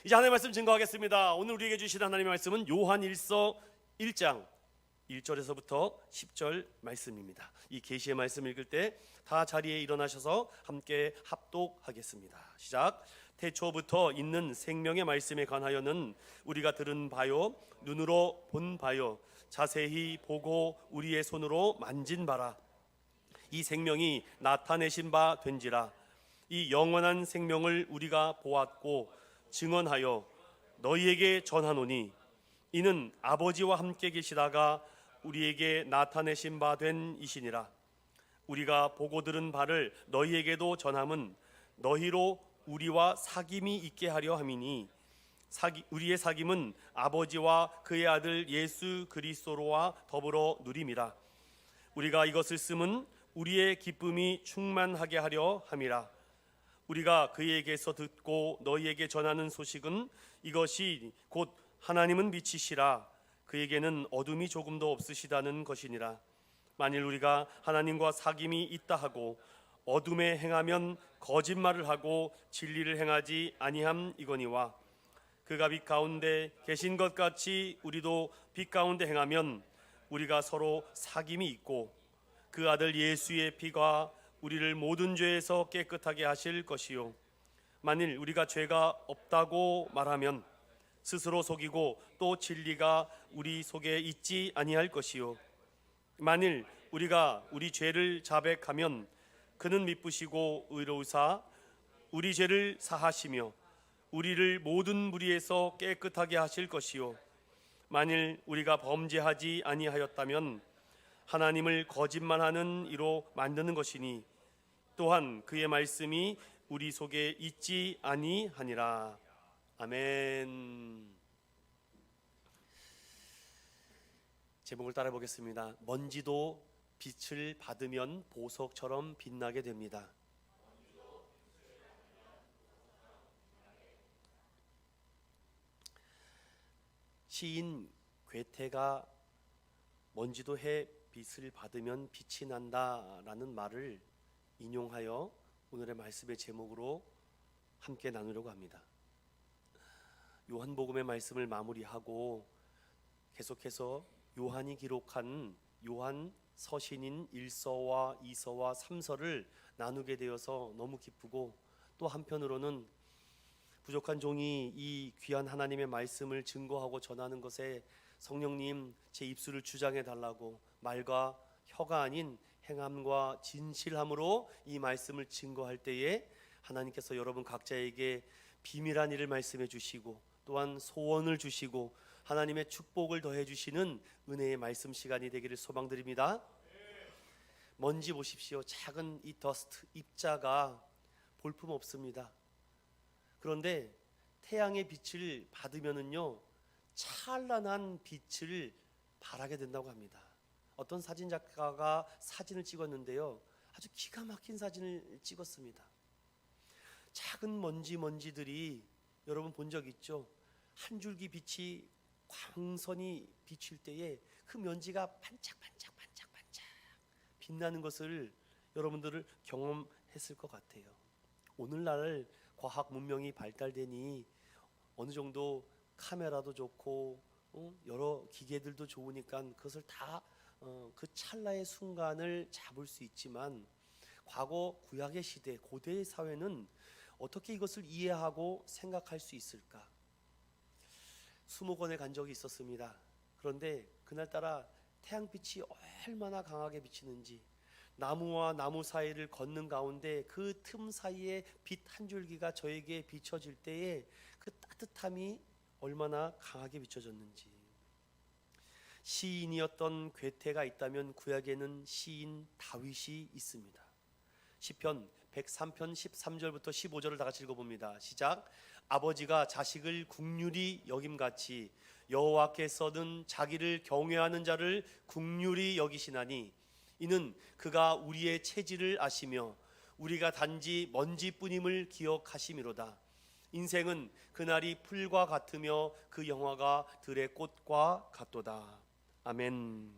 이제 하나님의 말씀 증거하겠습니다. 오늘 우리에게 주신 하나님의 말씀은 요한일서 1장 1절에서부터 10절 말씀입니다. 이 계시의 말씀 읽을 때 다 자리에 일어나셔서 함께 합독하겠습니다. 시작. 태초부터 있는 생명의 말씀에 관하여는 우리가 들은 바요, 눈으로 본 바요, 자세히 보고 우리의 손으로 만진 바라. 이 생명이 나타내신 바 된지라. 이 영원한 생명을 우리가 보았고 증언하여 너희에게 전하노니 이는 아버지와 함께 계시다가 우리에게 나타내신 바 된 이시니라. 우리가 보고 들은 바를 너희에게도 전함은 너희로 우리와 사귐이 있게 하려 함이니 우리의 사귐은 아버지와 그의 아들 예수 그리스도로와 더불어 누림이라. 우리가 이것을 쓰면 우리의 기쁨이 충만하게 하려 함이라. 우리가 그에게서 듣고 너희에게 전하는 소식은 이것이 곧 하나님은 빛이시라 그에게는 어둠이 조금도 없으시다는 것이니라. 만일 우리가 하나님과 사귐이 있다 하고 어둠에 행하면 거짓말을 하고 진리를 행하지 아니함이거니와 그가 빛 가운데 계신 것 같이 우리도 빛 가운데 행하면 우리가 서로 사귐이 있고 그 아들 예수의 피가 우리를 모든 죄에서 깨끗하게 하실 것이요 만일 우리가 죄가 없다고 말하면 스스로 속이고 또 진리가 우리 속에 있지 아니할 것이요 만일 우리가 우리 죄를 자백하면 그는 미쁘시고 의로우사 우리 죄를 사하시며 우리를 모든 무리에서 깨끗하게 하실 것이요 만일 우리가 범죄하지 아니하였다면 하나님을 거짓말하는 이로 만드는 것이니 또한 그의 말씀이 우리 속에 있지 아니하니라. 아멘. 제목을 따라 보겠습니다. 먼지도 빛을 받으면 보석처럼 빛나게 됩니다. 시인 괴테가 먼지도 해 빛을 받으면 빛이 난다라는 말을 인용하여 오늘의 말씀의 제목으로 함께 나누려고 합니다. 요한복음의 말씀을 마무리하고 계속해서 요한이 기록한 요한 서신인 1서와 2서와 3서를 나누게 되어서 너무 기쁘고 또 한편으로는 부족한 종이 이 귀한 하나님의 말씀을 증거하고 전하는 것에 성령님 제 입술을 주장해 달라고 말과 혀가 아닌 행함과 진실함으로 이 말씀을 증거할 때에 하나님께서 여러분 각자에게 비밀한 일을 말씀해 주시고 또한 소원을 주시고 하나님의 축복을 더해 주시는 은혜의 말씀 시간이 되기를 소망드립니다. 먼지 보십시오. 작은 이 더스트 입자가 볼품 없습니다. 그런데 태양의 빛을 받으면은요 찬란한 빛을 발하게 된다고 합니다. 어떤 사진 작가가 사진을 찍었는데요 아주 기가 막힌 사진을 찍었습니다. 작은 먼지들이 여러분 본 적 있죠? 한 줄기 빛이 광선이 비칠 때에 그 먼지가 반짝반짝 빛나는 것을 여러분들을 경험했을 것 같아요. 오늘날 과학 문명이 발달되니 어느 정도 카메라도 좋고 여러 기계들도 좋으니까 그것을 다 그 찰나의 순간을 잡을 수 있지만 과거 구약의 시대 고대의 사회는 어떻게 이것을 이해하고 생각할 수 있을까? 수목원에 간 적이 있었습니다. 그런데 그날따라 태양빛이 얼마나 강하게 비치는지 나무와 나무 사이를 걷는 가운데 그 틈 사이에 빛 한 줄기가 저에게 비춰질 때에 그 따뜻함이 얼마나 강하게 비춰졌는지. 시인이었던 괴테가 있다면 구약에는 시인 다윗이 있습니다. 시편 103편 13절부터 15절을 다 같이 읽어봅니다. 시작. 아버지가 자식을 긍휼히 여김같이 여호와께서는 자기를 경외하는 자를 긍휼히 여기시나니 이는 그가 우리의 체질을 아시며 우리가 단지 먼지뿐임을 기억하심이로다. 인생은 그날이 풀과 같으며 그 영화가 들의 꽃과 같도다. 아멘.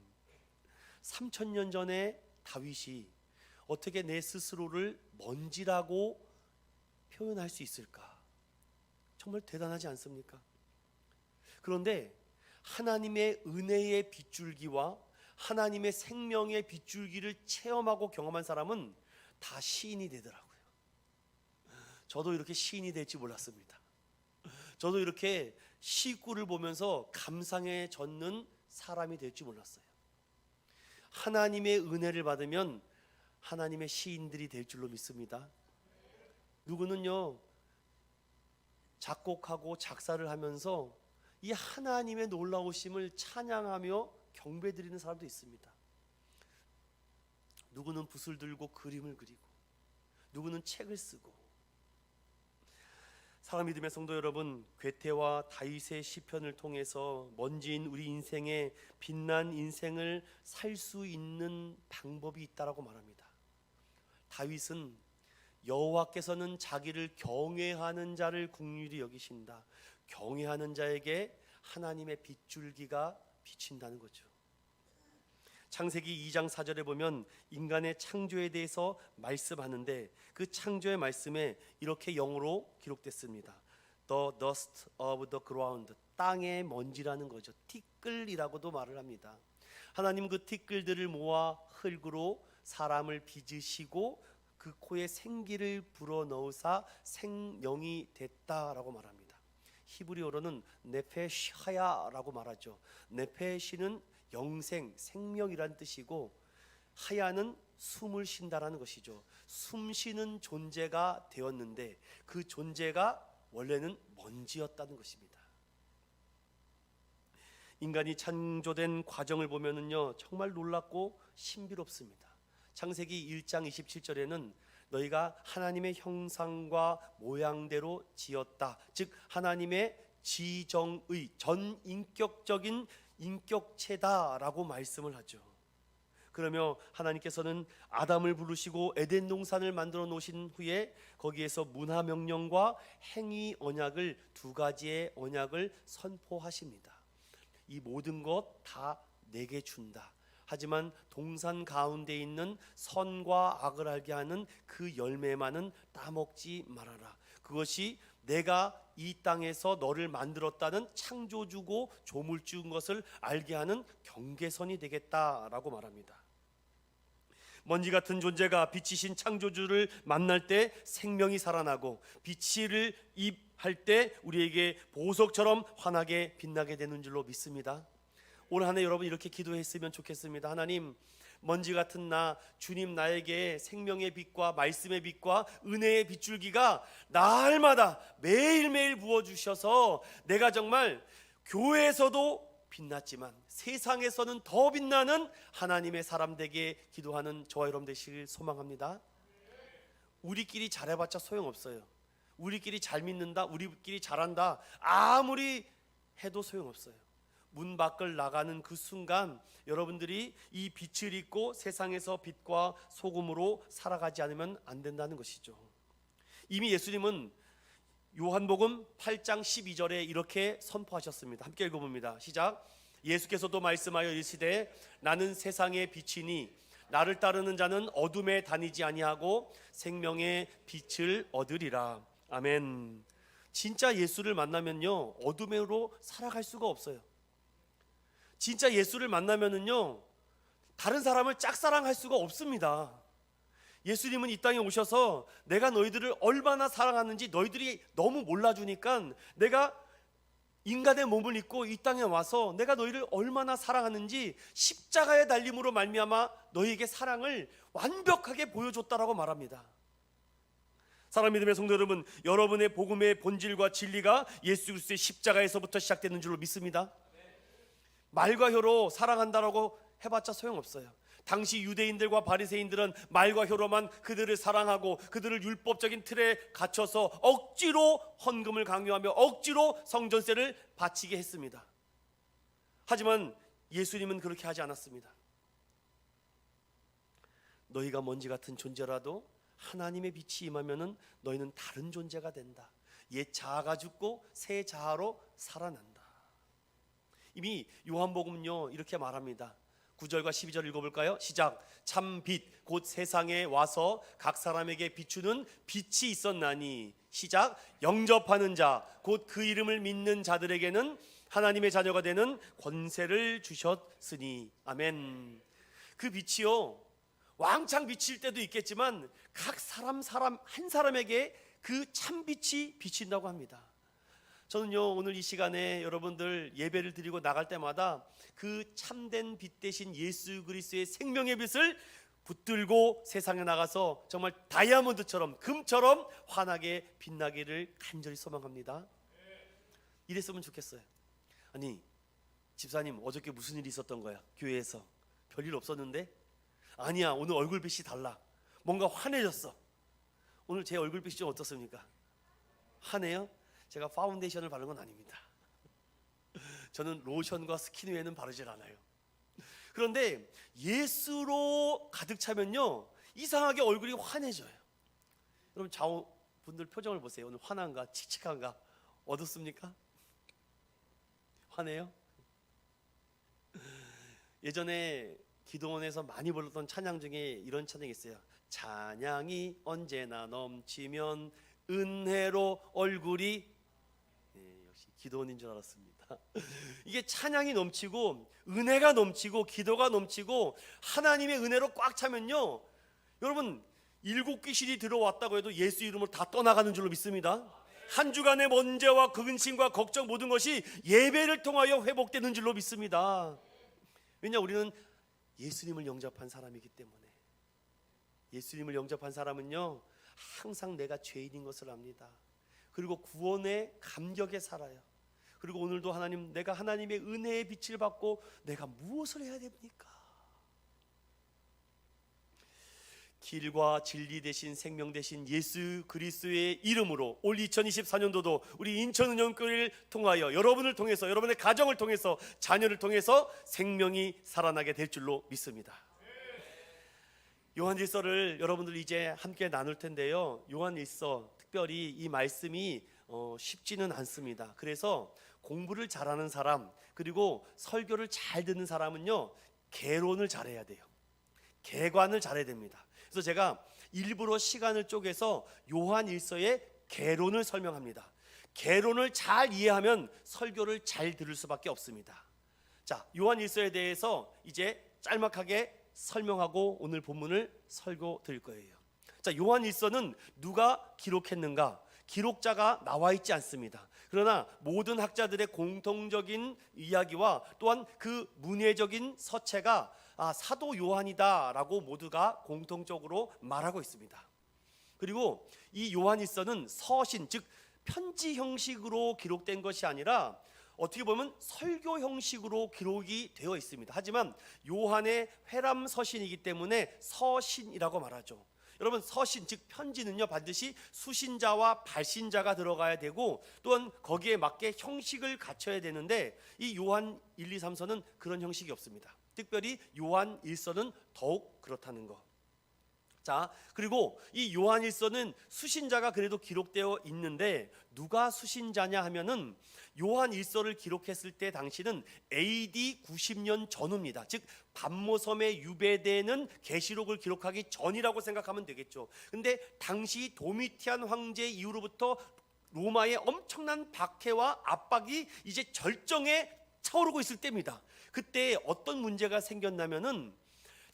3000년 전에 다윗이 어떻게 내 스스로를 먼지라고 표현할 수 있을까? 정말 대단하지 않습니까? 그런데 하나님의 은혜의 빗줄기와 하나님의 생명의 빗줄기를 체험하고 경험한 사람은 다 시인이 되더라고요. 저도 이렇게 시인이 될지 몰랐습니다. 저도 이렇게 시구를 보면서 감상에 젖는 사람이 될지 몰랐어요. 하나님의 은혜를 받으면 하나님의 시인들이 될 줄로 믿습니다. 누구는요, 작곡하고 작사를 하면서 이 하나님의 놀라우심을 찬양하며 경배드리는 사람도 있습니다. 누구는 붓을 들고 그림을 그리고, 누구는 책을 쓰고. 사랑 믿음의 성도 여러분, 괴테와 다윗의 시편을 통해서 먼지인 우리 인생의 빛난 인생을 살 수 있는 방법이 있다라고 말합니다. 다윗은 여호와께서는 자기를 경외하는 자를 긍휼히 여기신다. 경외하는 자에게 하나님의 빗줄기가 비친다는 거죠. 창세기 2장 4절에 보면 인간의 창조에 대해서 말씀하는데 그 창조의 말씀에 이렇게 영어로 기록됐습니다. The dust of the ground, 땅의 먼지라는 거죠. 티끌이라고도 말을 합니다. 하나님 그 티끌들을 모아 흙으로 사람을 빚으시고 그 코에 생기를 불어넣으사 생명이 됐다라고 말합니다. 히브리어로는 네페시하야라고 말하죠. 네페시는 영생, 생명이란 뜻이고 하야는 숨을 쉰다라는 것이죠. 숨 쉬는 존재가 되었는데 그 존재가 원래는 먼지였다는 것입니다. 인간이 창조된 과정을 보면은요, 정말 놀랍고 신비롭습니다. 창세기 1장 27절에는 너희가 하나님의 형상과 모양대로 지었다. 즉 하나님의 지정의 전인격적인 인격체다라고 말씀을 하죠. 그러며 하나님께서는 아담을 부르시고 에덴 동산을 만들어 놓으신 후에 거기에서 문화 명령과 행위 언약을 두 가지의 언약을 선포하십니다. 이 모든 것 다 내게 준다. 하지만 동산 가운데 있는 선과 악을 알게 하는 그 열매만은 따먹지 말아라. 그것이 내가 이 땅에서 너를 만들었다는 창조주고 조물주인 것을 알게 하는 경계선이 되겠다라고 말합니다. 먼지 같은 존재가 빛이신 창조주를 만날 때 생명이 살아나고 빛을 입할 때 우리에게 보석처럼 환하게 빛나게 되는 줄로 믿습니다. 올 한 해 여러분 이렇게 기도했으면 좋겠습니다. 하나님, 먼지 같은 나, 주님 나에게 생명의 빛과 말씀의 빛과 은혜의 빗줄기가 날마다 매일매일 부어주셔서 내가 정말 교회에서도 빛났지만 세상에서는 더 빛나는 하나님의 사람 되게 기도하는 저와 여러분 되시길 소망합니다. 우리끼리 잘해봤자 소용없어요. 우리끼리 잘 믿는다, 우리끼리 잘한다 아무리 해도 소용없어요. 문 밖을 나가는 그 순간 여러분들이 이 빛을 입고 세상에서 빛과 소금으로 살아가지 않으면 안 된다는 것이죠. 이미 예수님은 요한복음 8장 12절에 이렇게 선포하셨습니다. 함께 읽어봅니다. 시작. 예수께서도 말씀하여 이르시되 나는 세상의 빛이니 나를 따르는 자는 어둠에 다니지 아니하고 생명의 빛을 얻으리라. 아멘. 진짜 예수를 만나면요, 어둠으로 살아갈 수가 없어요. 진짜 예수를 만나면은요, 다른 사람을 짝사랑할 수가 없습니다. 예수님은 이 땅에 오셔서 내가 너희들을 얼마나 사랑하는지 너희들이 너무 몰라주니까 내가 인간의 몸을 입고 이 땅에 와서 내가 너희를 얼마나 사랑하는지 십자가의 달림으로 말미암아 너희에게 사랑을 완벽하게 보여줬다라고 말합니다. 사랑 믿음의 성도 여러분, 여러분의 복음의 본질과 진리가 예수 그리스도의 십자가에서부터 시작되는 줄로 믿습니다. 말과 혀로 사랑한다라고 해봤자 소용없어요. 당시 유대인들과 바리새인들은 말과 혀로만 그들을 사랑하고 그들을 율법적인 틀에 갇혀서 억지로 헌금을 강요하며 억지로 성전세를 바치게 했습니다. 하지만 예수님은 그렇게 하지 않았습니다. 너희가 먼지 같은 존재라도 하나님의 빛이 임하면은 너희는 다른 존재가 된다. 옛 자아가 죽고 새 자아로 살아난다. 이미 요한복음은요 이렇게 말합니다. 9절과 12절 읽어볼까요? 시작. 참 빛 곧 세상에 와서 각 사람에게 비추는 빛이 있었나니. 시작. 영접하는 자 곧 그 이름을 믿는 자들에게는 하나님의 자녀가 되는 권세를 주셨으니. 아멘. 그 빛이요, 왕창 비칠 때도 있겠지만 각 사람 한 사람에게 그 참빛이 비친다고 합니다. 저는요, 오늘 이 시간에 여러분들 예배를 드리고 나갈 때마다 그 참된 빛 대신 예수 그리스도의 생명의 빛을 붙들고 세상에 나가서 정말 다이아몬드처럼, 금처럼 환하게 빛나기를 간절히 소망합니다. 이랬으면 좋겠어요. 아니, 집사님 어저께 무슨 일이 있었던 거야? 교회에서 별일 없었는데? 아니야, 오늘 얼굴빛이 달라. 뭔가 환해졌어. 오늘 제 얼굴빛이 좀 어떻습니까? 환해요? 제가 파운데이션을 바른 건 아닙니다. 저는 로션과 스킨 외에는 바르질 않아요. 그런데 예수로 가득 차면요, 이상하게 얼굴이 환해져요. 여러분 좌우 분들 표정을 보세요. 오늘 환한가 칙칙한가 어둡습니까? 환해요? 예전에 기도원에서 많이 불렀던 찬양 중에 이런 찬양이 있어요. 찬양이 언제나 넘치면 은혜로 얼굴이. 역시 기도원인 줄 알았습니다. 이게 찬양이 넘치고 은혜가 넘치고 기도가 넘치고 하나님의 은혜로 꽉 차면요, 여러분 일곱 귀신이 들어왔다고 해도 예수 이름으로 다 떠나가는 줄로 믿습니다. 한 주간의 문제와 근심과 걱정 모든 것이 예배를 통하여 회복되는 줄로 믿습니다. 왜냐, 우리는 예수님을 영접한 사람이기 때문에. 예수님을 영접한 사람은요, 항상 내가 죄인인 것을 압니다. 그리고 구원의 감격에 살아요. 그리고 오늘도 하나님, 내가 하나님의 은혜의 빛을 받고 내가 무엇을 해야 됩니까? 길과 진리 대신 생명 대신 예수 그리스도의 이름으로 올 2024년도도 우리 인천은영교회를 통하여, 여러분을 통해서, 여러분의 가정을 통해서, 자녀를 통해서 생명이 살아나게 될 줄로 믿습니다. 요한일서를 여러분들 이제 함께 나눌 텐데요, 요한일서 특별히 이 말씀이 쉽지는 않습니다. 그래서 공부를 잘하는 사람, 그리고 설교를 잘 듣는 사람은요, 개론을 잘해야 돼요. 개관을 잘해야 됩니다. 그래서 제가 일부러 시간을 쪼개서 요한일서의 개론을 설명합니다. 개론을 잘 이해하면 설교를 잘 들을 수밖에 없습니다. 자, 요한일서에 대해서 이제 짤막하게 설명하고 오늘 본문을 설교 드릴 거예요. 자, 요한일서는 누가 기록했는가? 기록자가 나와 있지 않습니다. 그러나 모든 학자들의 공통적인 이야기와 또한 그 문해적인 서체가 사도 요한이다라고 모두가 공통적으로 말하고 있습니다. 그리고 이 요한일서는 서신, 즉 편지 형식으로 기록된 것이 아니라 어떻게 보면 설교 형식으로 기록이 되어 있습니다. 하지만 요한의 회람 서신이기 때문에 서신이라고 말하죠. 여러분, 서신 즉 편지는요, 반드시 수신자와 발신자가 들어가야 되고 또한 거기에 맞게 형식을 갖춰야 되는데 이 요한 1, 2, 3서는 그런 형식이 없습니다. 특별히 요한 1서는 더욱 그렇다는 거. 자, 그리고 이 요한 1서는 수신자가 그래도 기록되어 있는데 누가 수신자냐 하면은 요한 1서를 기록했을 때 당시는 AD 90년 전후입니다. 즉 반모섬에 유배되는 계시록을 기록하기 전이라고 생각하면 되겠죠. 근데 당시 도미티안 황제 이후로부터 로마의 엄청난 박해와 압박이 이제 절정에 차오르고 있을 때입니다. 그때 어떤 문제가 생겼냐면은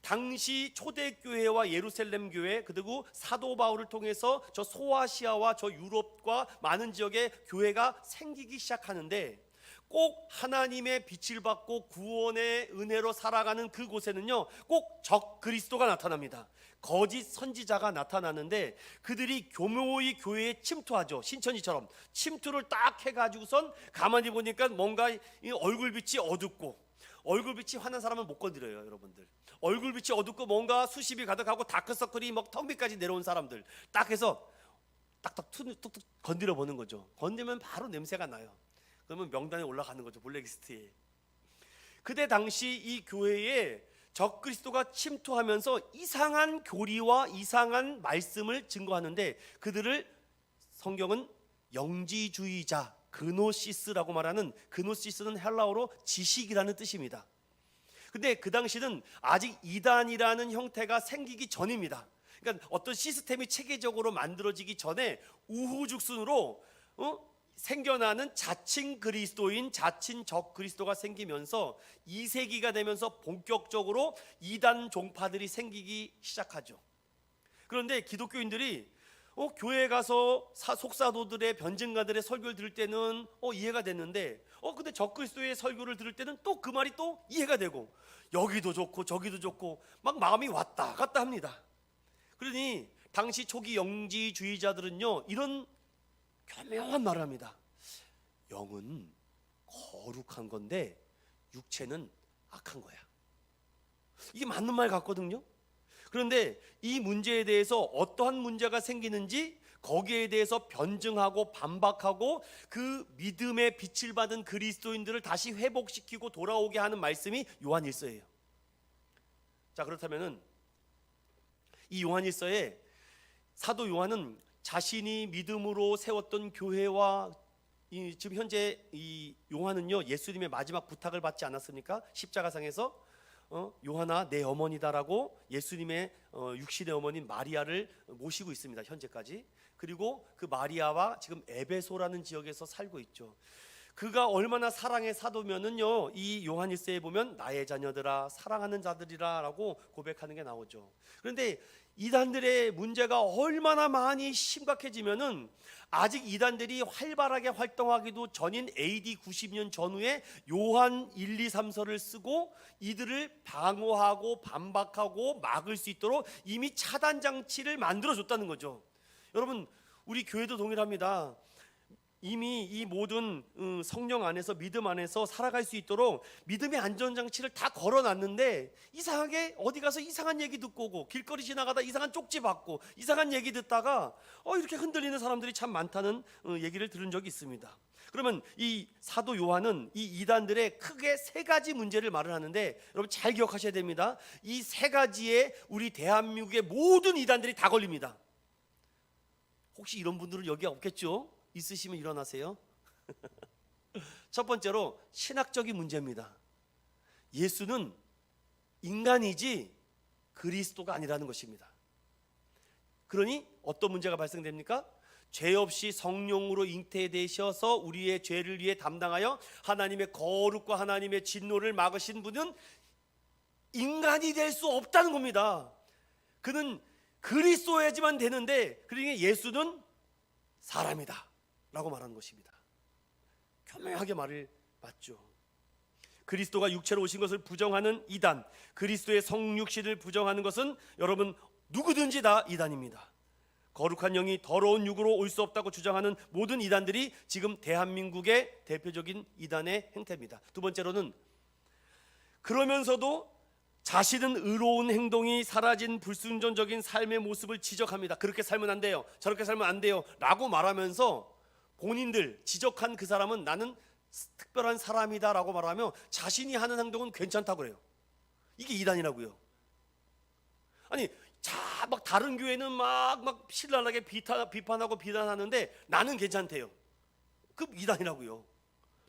당시 초대교회와 예루살렘 교회, 그리고 사도 바울을 통해서 저 소아시아와 저 유럽과 많은 지역에 교회가 생기기 시작하는데 꼭 하나님의 빛을 받고 구원의 은혜로 살아가는 그곳에는요, 꼭 적 그리스도가 나타납니다. 거짓 선지자가 나타나는데 그들이 교묘히 교회에 침투하죠. 신천지처럼 침투를 딱 해가지고선 가만히 보니까 뭔가 얼굴빛이 어둡고, 얼굴빛이 환한 사람은 못 건드려요. 여러분들, 얼굴빛이 어둡고 뭔가 수십이 가득하고 다크서클이 막 턱 밑까지 내려온 사람들 딱 해서 딱딱 툭툭 건드려 보는 거죠. 건드리면 바로 냄새가 나요. 그러면 명단에 올라가는 거죠, 블랙리스트에. 그때 당시 이 교회에 적그리스도가 침투하면서 이상한 교리와 이상한 말씀을 증거하는데 그들을 성경은 영지주의자, 그노시스라고 말하는, 그노시스는 헬라어로 지식이라는 뜻입니다. 근데 그 당시는 아직 이단이라는 형태가 생기기 전입니다. 그러니까 어떤 시스템이 체계적으로 만들어지기 전에 우후죽순으로 생겨나는 자칭 그리스도인, 자칭 적 그리스도가 생기면서 2세기가 되면서 본격적으로 이단 종파들이 생기기 시작하죠. 그런데 기독교인들이 교회에 가서 속사도들의 변증가들의 설교를 들을 때는 이해가 됐는데 근데 적그리스도의 설교를 들을 때는 또 그 말이 또 이해가 되고, 여기도 좋고 저기도 좋고 막 마음이 왔다 갔다 합니다. 그러니 당시 초기 영지주의자들은요, 이런 교묘한 말을 합니다. 영은 거룩한 건데 육체는 악한 거야. 이게 맞는 말 같거든요. 그런데 이 문제에 대해서 어떠한 문제가 생기는지 거기에 대해서 변증하고 반박하고 그 믿음의 빛을 받은 그리스도인들을 다시 회복시키고 돌아오게 하는 말씀이 요한일서예요. 자, 그렇다면은 이 요한일서에 사도 요한은 자신이 믿음으로 세웠던 교회와 지금 현재 이 요한은요, 예수님의 마지막 부탁을 받지 않았습니까? 십자가상에서 요한아 내 어머니다라고 예수님의 육신의 어머니인 마리아를 모시고 있습니다, 현재까지. 그리고 그 마리아와 지금 에베소라는 지역에서 살고 있죠. 그가 얼마나 사랑의 사도면은요, 이 요한일서에 보면 나의 자녀들아 사랑하는 자들이라 라고 고백하는 게 나오죠. 그런데 이단들의 문제가 얼마나 많이 심각해지면은 아직 이단들이 활발하게 활동하기도 전인 AD 90년 전후에 요한 1, 2, 3서를 쓰고 이들을 방어하고 반박하고 막을 수 있도록 이미 차단 장치를 만들어 줬다는 거죠. 여러분, 우리 교회도 동일합니다. 이미 이 모든 성령 안에서, 믿음 안에서 살아갈 수 있도록 믿음의 안전장치를 다 걸어놨는데 이상하게 어디 가서 이상한 얘기 듣고 오고, 길거리 지나가다 이상한 쪽지 받고 이상한 얘기 듣다가 이렇게 흔들리는 사람들이 참 많다는 얘기를 들은 적이 있습니다. 그러면 이 사도 요한은 이 이단들의 크게 세 가지 문제를 말을 하는데, 여러분 잘 기억하셔야 됩니다. 이 세 가지에 우리 대한민국의 모든 이단들이 다 걸립니다. 혹시 이런 분들은 여기 없겠죠? 있으시면 일어나세요. 첫 번째로 신학적인 문제입니다. 예수는 인간이지 그리스도가 아니라는 것입니다. 그러니 어떤 문제가 발생됩니까? 죄 없이 성령으로 잉태되셔서 우리의 죄를 위해 담당하여 하나님의 거룩과 하나님의 진노를 막으신 분은 인간이 될 수 없다는 겁니다. 그는 그리스도야지만 되는데, 그러니까 예수는 사람이다 라고 말하는 것입니다. 교묘하게 말을 맞죠. 그리스도가 육체로 오신 것을 부정하는 이단, 그리스도의 성육신을 부정하는 것은 여러분 누구든지 다 이단입니다. 거룩한 영이 더러운 육으로 올 수 없다고 주장하는 모든 이단들이 지금 대한민국의 대표적인 이단의 행태입니다. 두 번째로는 그러면서도 자신은 의로운 행동이 사라진 불순종적인 삶의 모습을 지적합니다. 그렇게 살면 안 돼요, 저렇게 살면 안 돼요 라고 말하면서 본인들 지적한 그 사람은 나는 특별한 사람이다 라고 말하며 자신이 하는 행동은 괜찮다고 그래요. 이게 이단이라고요. 아니 막 다른 교회는 막 신랄하게 비판하고 비난하는데 나는 괜찮대요. 그 이단이라고요.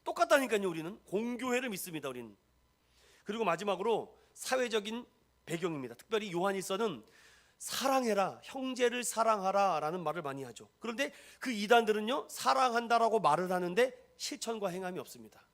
똑같다니까요. 우리는 공교회를 믿습니다. 우리는. 그리고 마지막으로 사회적인 배경입니다. 특별히 요한일서는 사랑해라, 형제를 사랑하라 라는 말을 많이 하죠. 그런데 그 이단들은요, 사랑한다라고 말을 하는데 실천과 행함이 없습니다.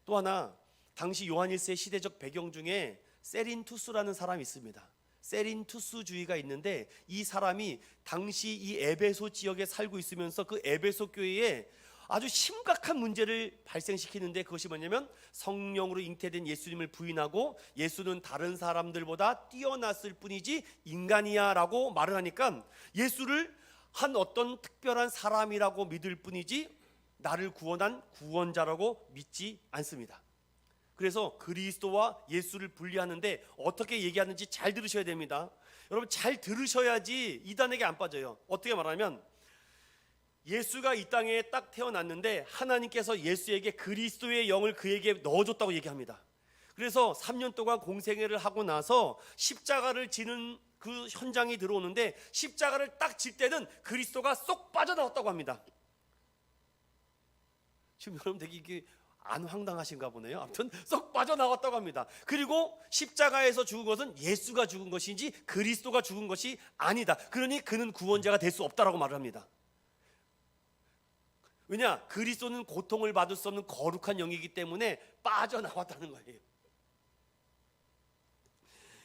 또 하나, 당시 요한일서의 시대적 배경 중에 세린투스라는 사람이 있습니다. 세린투스주의가 있는데, 이 사람이 당시 이 에베소 지역에 살고 있으면서 그 에베소 교회에 아주 심각한 문제를 발생시키는데, 그것이 뭐냐면 성령으로 잉태된 예수님을 부인하고 예수는 다른 사람들보다 뛰어났을 뿐이지 인간이야 라고 말을 하니까 예수를 한 어떤 특별한 사람이라고 믿을 뿐이지 나를 구원한 구원자라고 믿지 않습니다. 그래서 그리스도와 예수를 분리하는데 어떻게 얘기하는지 잘 들으셔야 됩니다. 여러분 잘 들으셔야지 이단에게 안 빠져요. 어떻게 말하면 예수가 이 땅에 딱 태어났는데 하나님께서 예수에게 그리스도의 영을 그에게 넣어줬다고 얘기합니다. 그래서 3년 동안 공생애를 하고 나서 십자가를 지는 그 현장이 들어오는데, 십자가를 딱 질 때는 그리스도가 쏙 빠져나왔다고 합니다. 지금 여러분 되게 이게 안 황당하신가 보네요. 아무튼 쏙 빠져나왔다고 합니다. 그리고 십자가에서 죽은 것은 예수가 죽은 것인지 그리스도가 죽은 것이 아니다. 그러니 그는 구원자가 될 수 없다라고 말을 합니다. 왜냐? 그리스도는 고통을 받을 수 없는 거룩한 영이기 때문에 빠져나왔다는 거예요.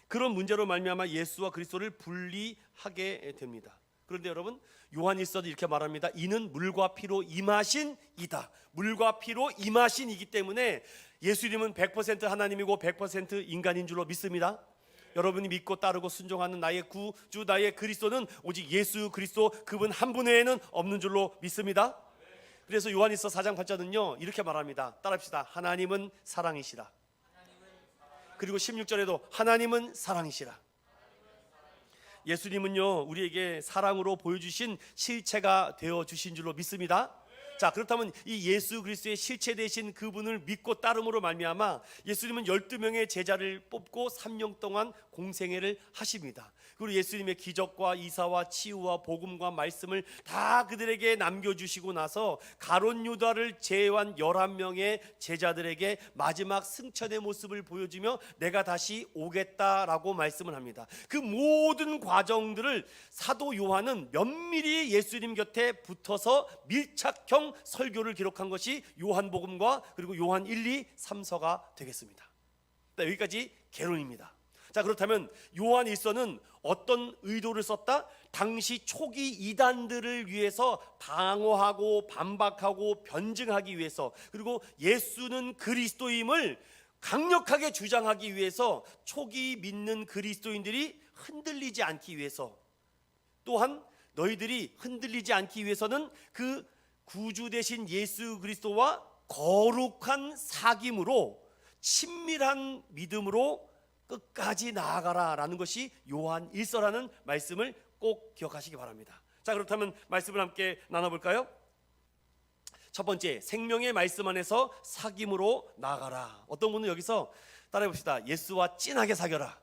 그런 문제로 말미암아 예수와 그리스도를 분리하게 됩니다. 그런데 여러분, 요한일서도 이렇게 말합니다. 이는 물과 피로 임하신 이다. 물과 피로 임하신 이기 때문에 예수님은 100% 하나님이고 100% 인간인 줄로 믿습니다. 여러분이 믿고 따르고 순종하는 나의 구주 나의 그리스도는 오직 예수 그리스도 그분 한 분 외에는 없는 줄로 믿습니다. 그래서 요한일서 4장 8절은요 이렇게 말합니다. 따라합시다. 하나님은 사랑이시라. 그리고 16절에도 하나님은 사랑이시라. 예수님은요 우리에게 사랑으로 보여주신 실체가 되어주신 줄로 믿습니다. 자, 그렇다면 이 예수 그리스도의 실체 되신 그분을 믿고 따름으로 말미암아 예수님은 12명의 제자를 뽑고 3년 동안 공생애를 하십니다. 그리고 예수님의 기적과 이사와 치유와 복음과 말씀을 다 그들에게 남겨주시고 나서 가룟 유다를 제외한 11명의 제자들에게 마지막 승천의 모습을 보여주며 내가 다시 오겠다라고 말씀을 합니다. 그 모든 과정들을 사도 요한은 면밀히 예수님 곁에 붙어서 밀착형 설교를 기록한 것이 요한복음과 그리고 요한 1, 2, 3서가 되겠습니다. 여기까지 개론입니다. 자, 그렇다면 요한일서는 어떤 의도를 썼다? 당시 초기 이단들을 위해서 방어하고 반박하고 변증하기 위해서, 그리고 예수는 그리스도임을 강력하게 주장하기 위해서 초기 믿는 그리스도인들이 흔들리지 않기 위해서, 또한 너희들이 흔들리지 않기 위해서는 그 구주 되신 예수 그리스도와 거룩한 사귐으로 친밀한 믿음으로 끝까지 나아가라 라는 것이 요한 1서라는 말씀을 꼭 기억하시기 바랍니다. 자, 그렇다면 말씀을 함께 나눠볼까요? 첫 번째, 생명의 말씀 안에서 사귐으로 나아가라. 어떤 분은 여기서 따라해봅시다. 예수와 찐하게 사겨라.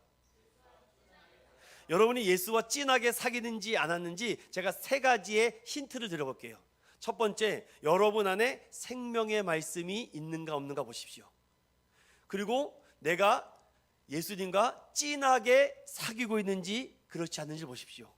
여러분이 예수와 찐하게 사귀는지 않았는지 제가 3가지의 힌트를 드려볼게요. 첫 번째, 여러분 안에 생명의 말씀이 있는가 없는가 보십시오. 그리고 내가 예수님과 찐하게 사귀고 있는지 그렇지 않는지 보십시오.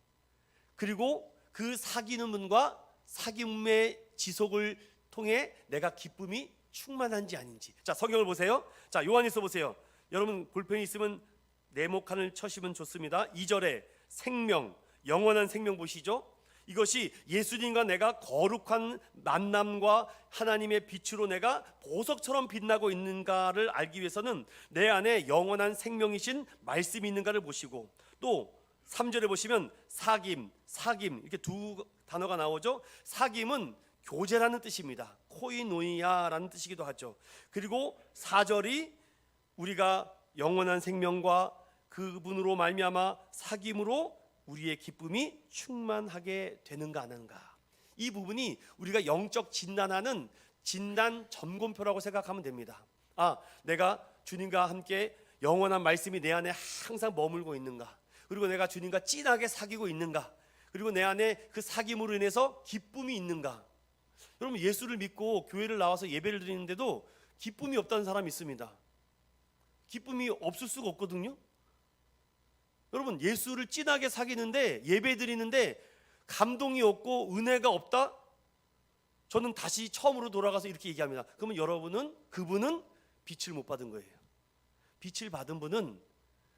그리고 그 사귀는 분과 사귐의 지속을 통해 내가 기쁨이 충만한지 아닌지. 자, 성경을 보세요. 자, 요한일서 보세요. 여러분 볼펜이 있으면 네모칸을 쳐시면 좋습니다. 2절에 생명, 영원한 생명 보시죠. 이것이 예수님과 내가 거룩한 만남과 하나님의 빛으로 내가 보석처럼 빛나고 있는가를 알기 위해서는 내 안에 영원한 생명이신 말씀이 있는가를 보시고, 또 3절에 보시면 사귐 이렇게 2 단어가 나오죠. 사귐은 교제라는 뜻입니다. 코이노이아라는 뜻이기도 하죠. 그리고 4절이 우리가 영원한 생명과 그분으로 말미암아 사귐으로 우리의 기쁨이 충만하게 되는가 안 하는가, 이 부분이 우리가 영적 진단하는 진단 점검표라고 생각하면 됩니다. 아, 내가 주님과 함께 영원한 말씀이 내 안에 항상 머물고 있는가, 그리고 내가 주님과 찐하게 사귀고 있는가, 그리고 내 안에 그 사귐으로 인해서 기쁨이 있는가. 여러분, 예수를 믿고 교회를 나와서 예배를 드리는데도 기쁨이 없다는 사람이 있습니다. 기쁨이 없을 수가 없거든요. 여러분, 예수를 찐하게 사귀는데 예배 드리는데 감동이 없고 은혜가 없다? 저는 다시 처음으로 돌아가서 이렇게 얘기합니다. 그러면 그분은 빛을 못 받은 거예요. 빛을 받은 분은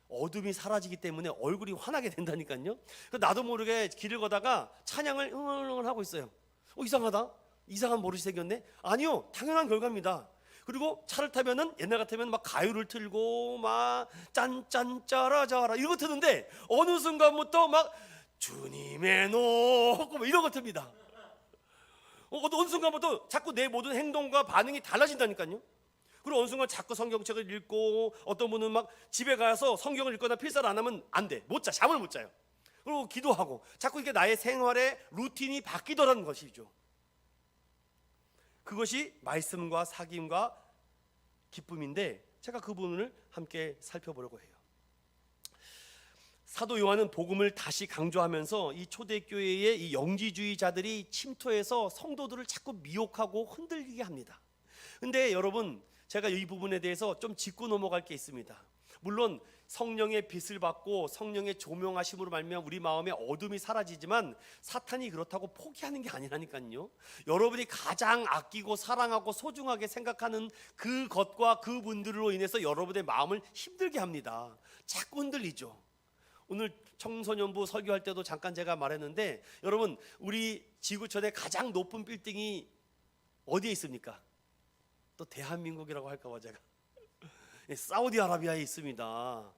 어둠이 사라지기 때문에 얼굴이 환하게 된다니까요. 나도 모르게 길을 걷다가 찬양을 응얼응얼 하고 있어요. 이상하다, 이상한 버릇이 생겼네. 아니요, 당연한 결과입니다. 그리고 차를 타면은 옛날 같으면 막 가요를 틀고 막 짠짠짜라짜라 이런 거 트는데 어느 순간부터 막 주님의 노 이런 거 틉니다. 어느 순간부터 자꾸 내 모든 행동과 반응이 달라진다니까요. 그리고 어느 순간 자꾸 성경책을 읽고, 어떤 분은 막 집에 가서 성경을 읽거나 필사를 안 하면 안 돼, 못 자, 잠을 못 자요. 그리고 기도하고 자꾸 이렇게 나의 생활의 루틴이 바뀌더라는 것이죠. 그것이 말씀과 사귐과 기쁨인데, 제가 그 부분을 함께 살펴보려고 해요. 사도 요한은 복음을 다시 강조하면서 이 초대교회의 이 영지주의자들이 침투해서 성도들을 자꾸 미혹하고 흔들리게 합니다. 근데 여러분, 제가 이 부분에 대해서 좀 짚고 넘어갈 게 있습니다. 물론 성령의 빛을 받고 성령의 조명하심으로 말미암아 우리 마음에 어둠이 사라지지만 사탄이 그렇다고 포기하는 게 아니라니까요. 여러분이 가장 아끼고 사랑하고 소중하게 생각하는 그것과 그분들로 인해서 여러분의 마음을 힘들게 합니다. 자꾸 흔들리죠. 오늘 청소년부 설교할 때도 잠깐 제가 말했는데, 여러분, 우리 지구촌의 가장 높은 빌딩이 어디에 있습니까? 또 대한민국이라고 할까봐 제가 사우디아라비아에 있습니다.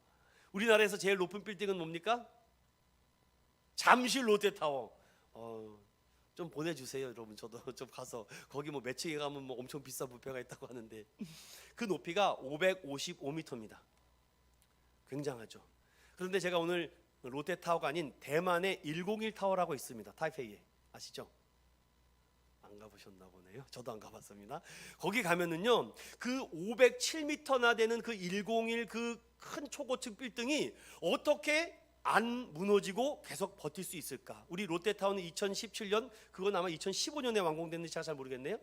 우리나라에서 제일 높은 빌딩은 뭡니까? 잠실 롯데타워. 좀 보내주세요, 여러분. 저도 좀 가서 거기 뭐 매층에 가면 뭐 엄청 비싼 뷔페가 있다고 하는데 그 높이가 555m입니다. 굉장하죠. 그런데 제가 오늘 롯데타워가 아닌 대만의 101타워라고 있습니다. 타이페이에. 아시죠? 안 가보셨나 보네요. 저도 안 가봤습니다. 거기 가면은요, 그 507m나 되는 그 101 그 큰 초고층 빌딩이 어떻게 안 무너지고 계속 버틸 수 있을까? 우리 롯데타워는 2017년, 그건 아마 2015년에 완공됐는지 제가 잘 모르겠네요.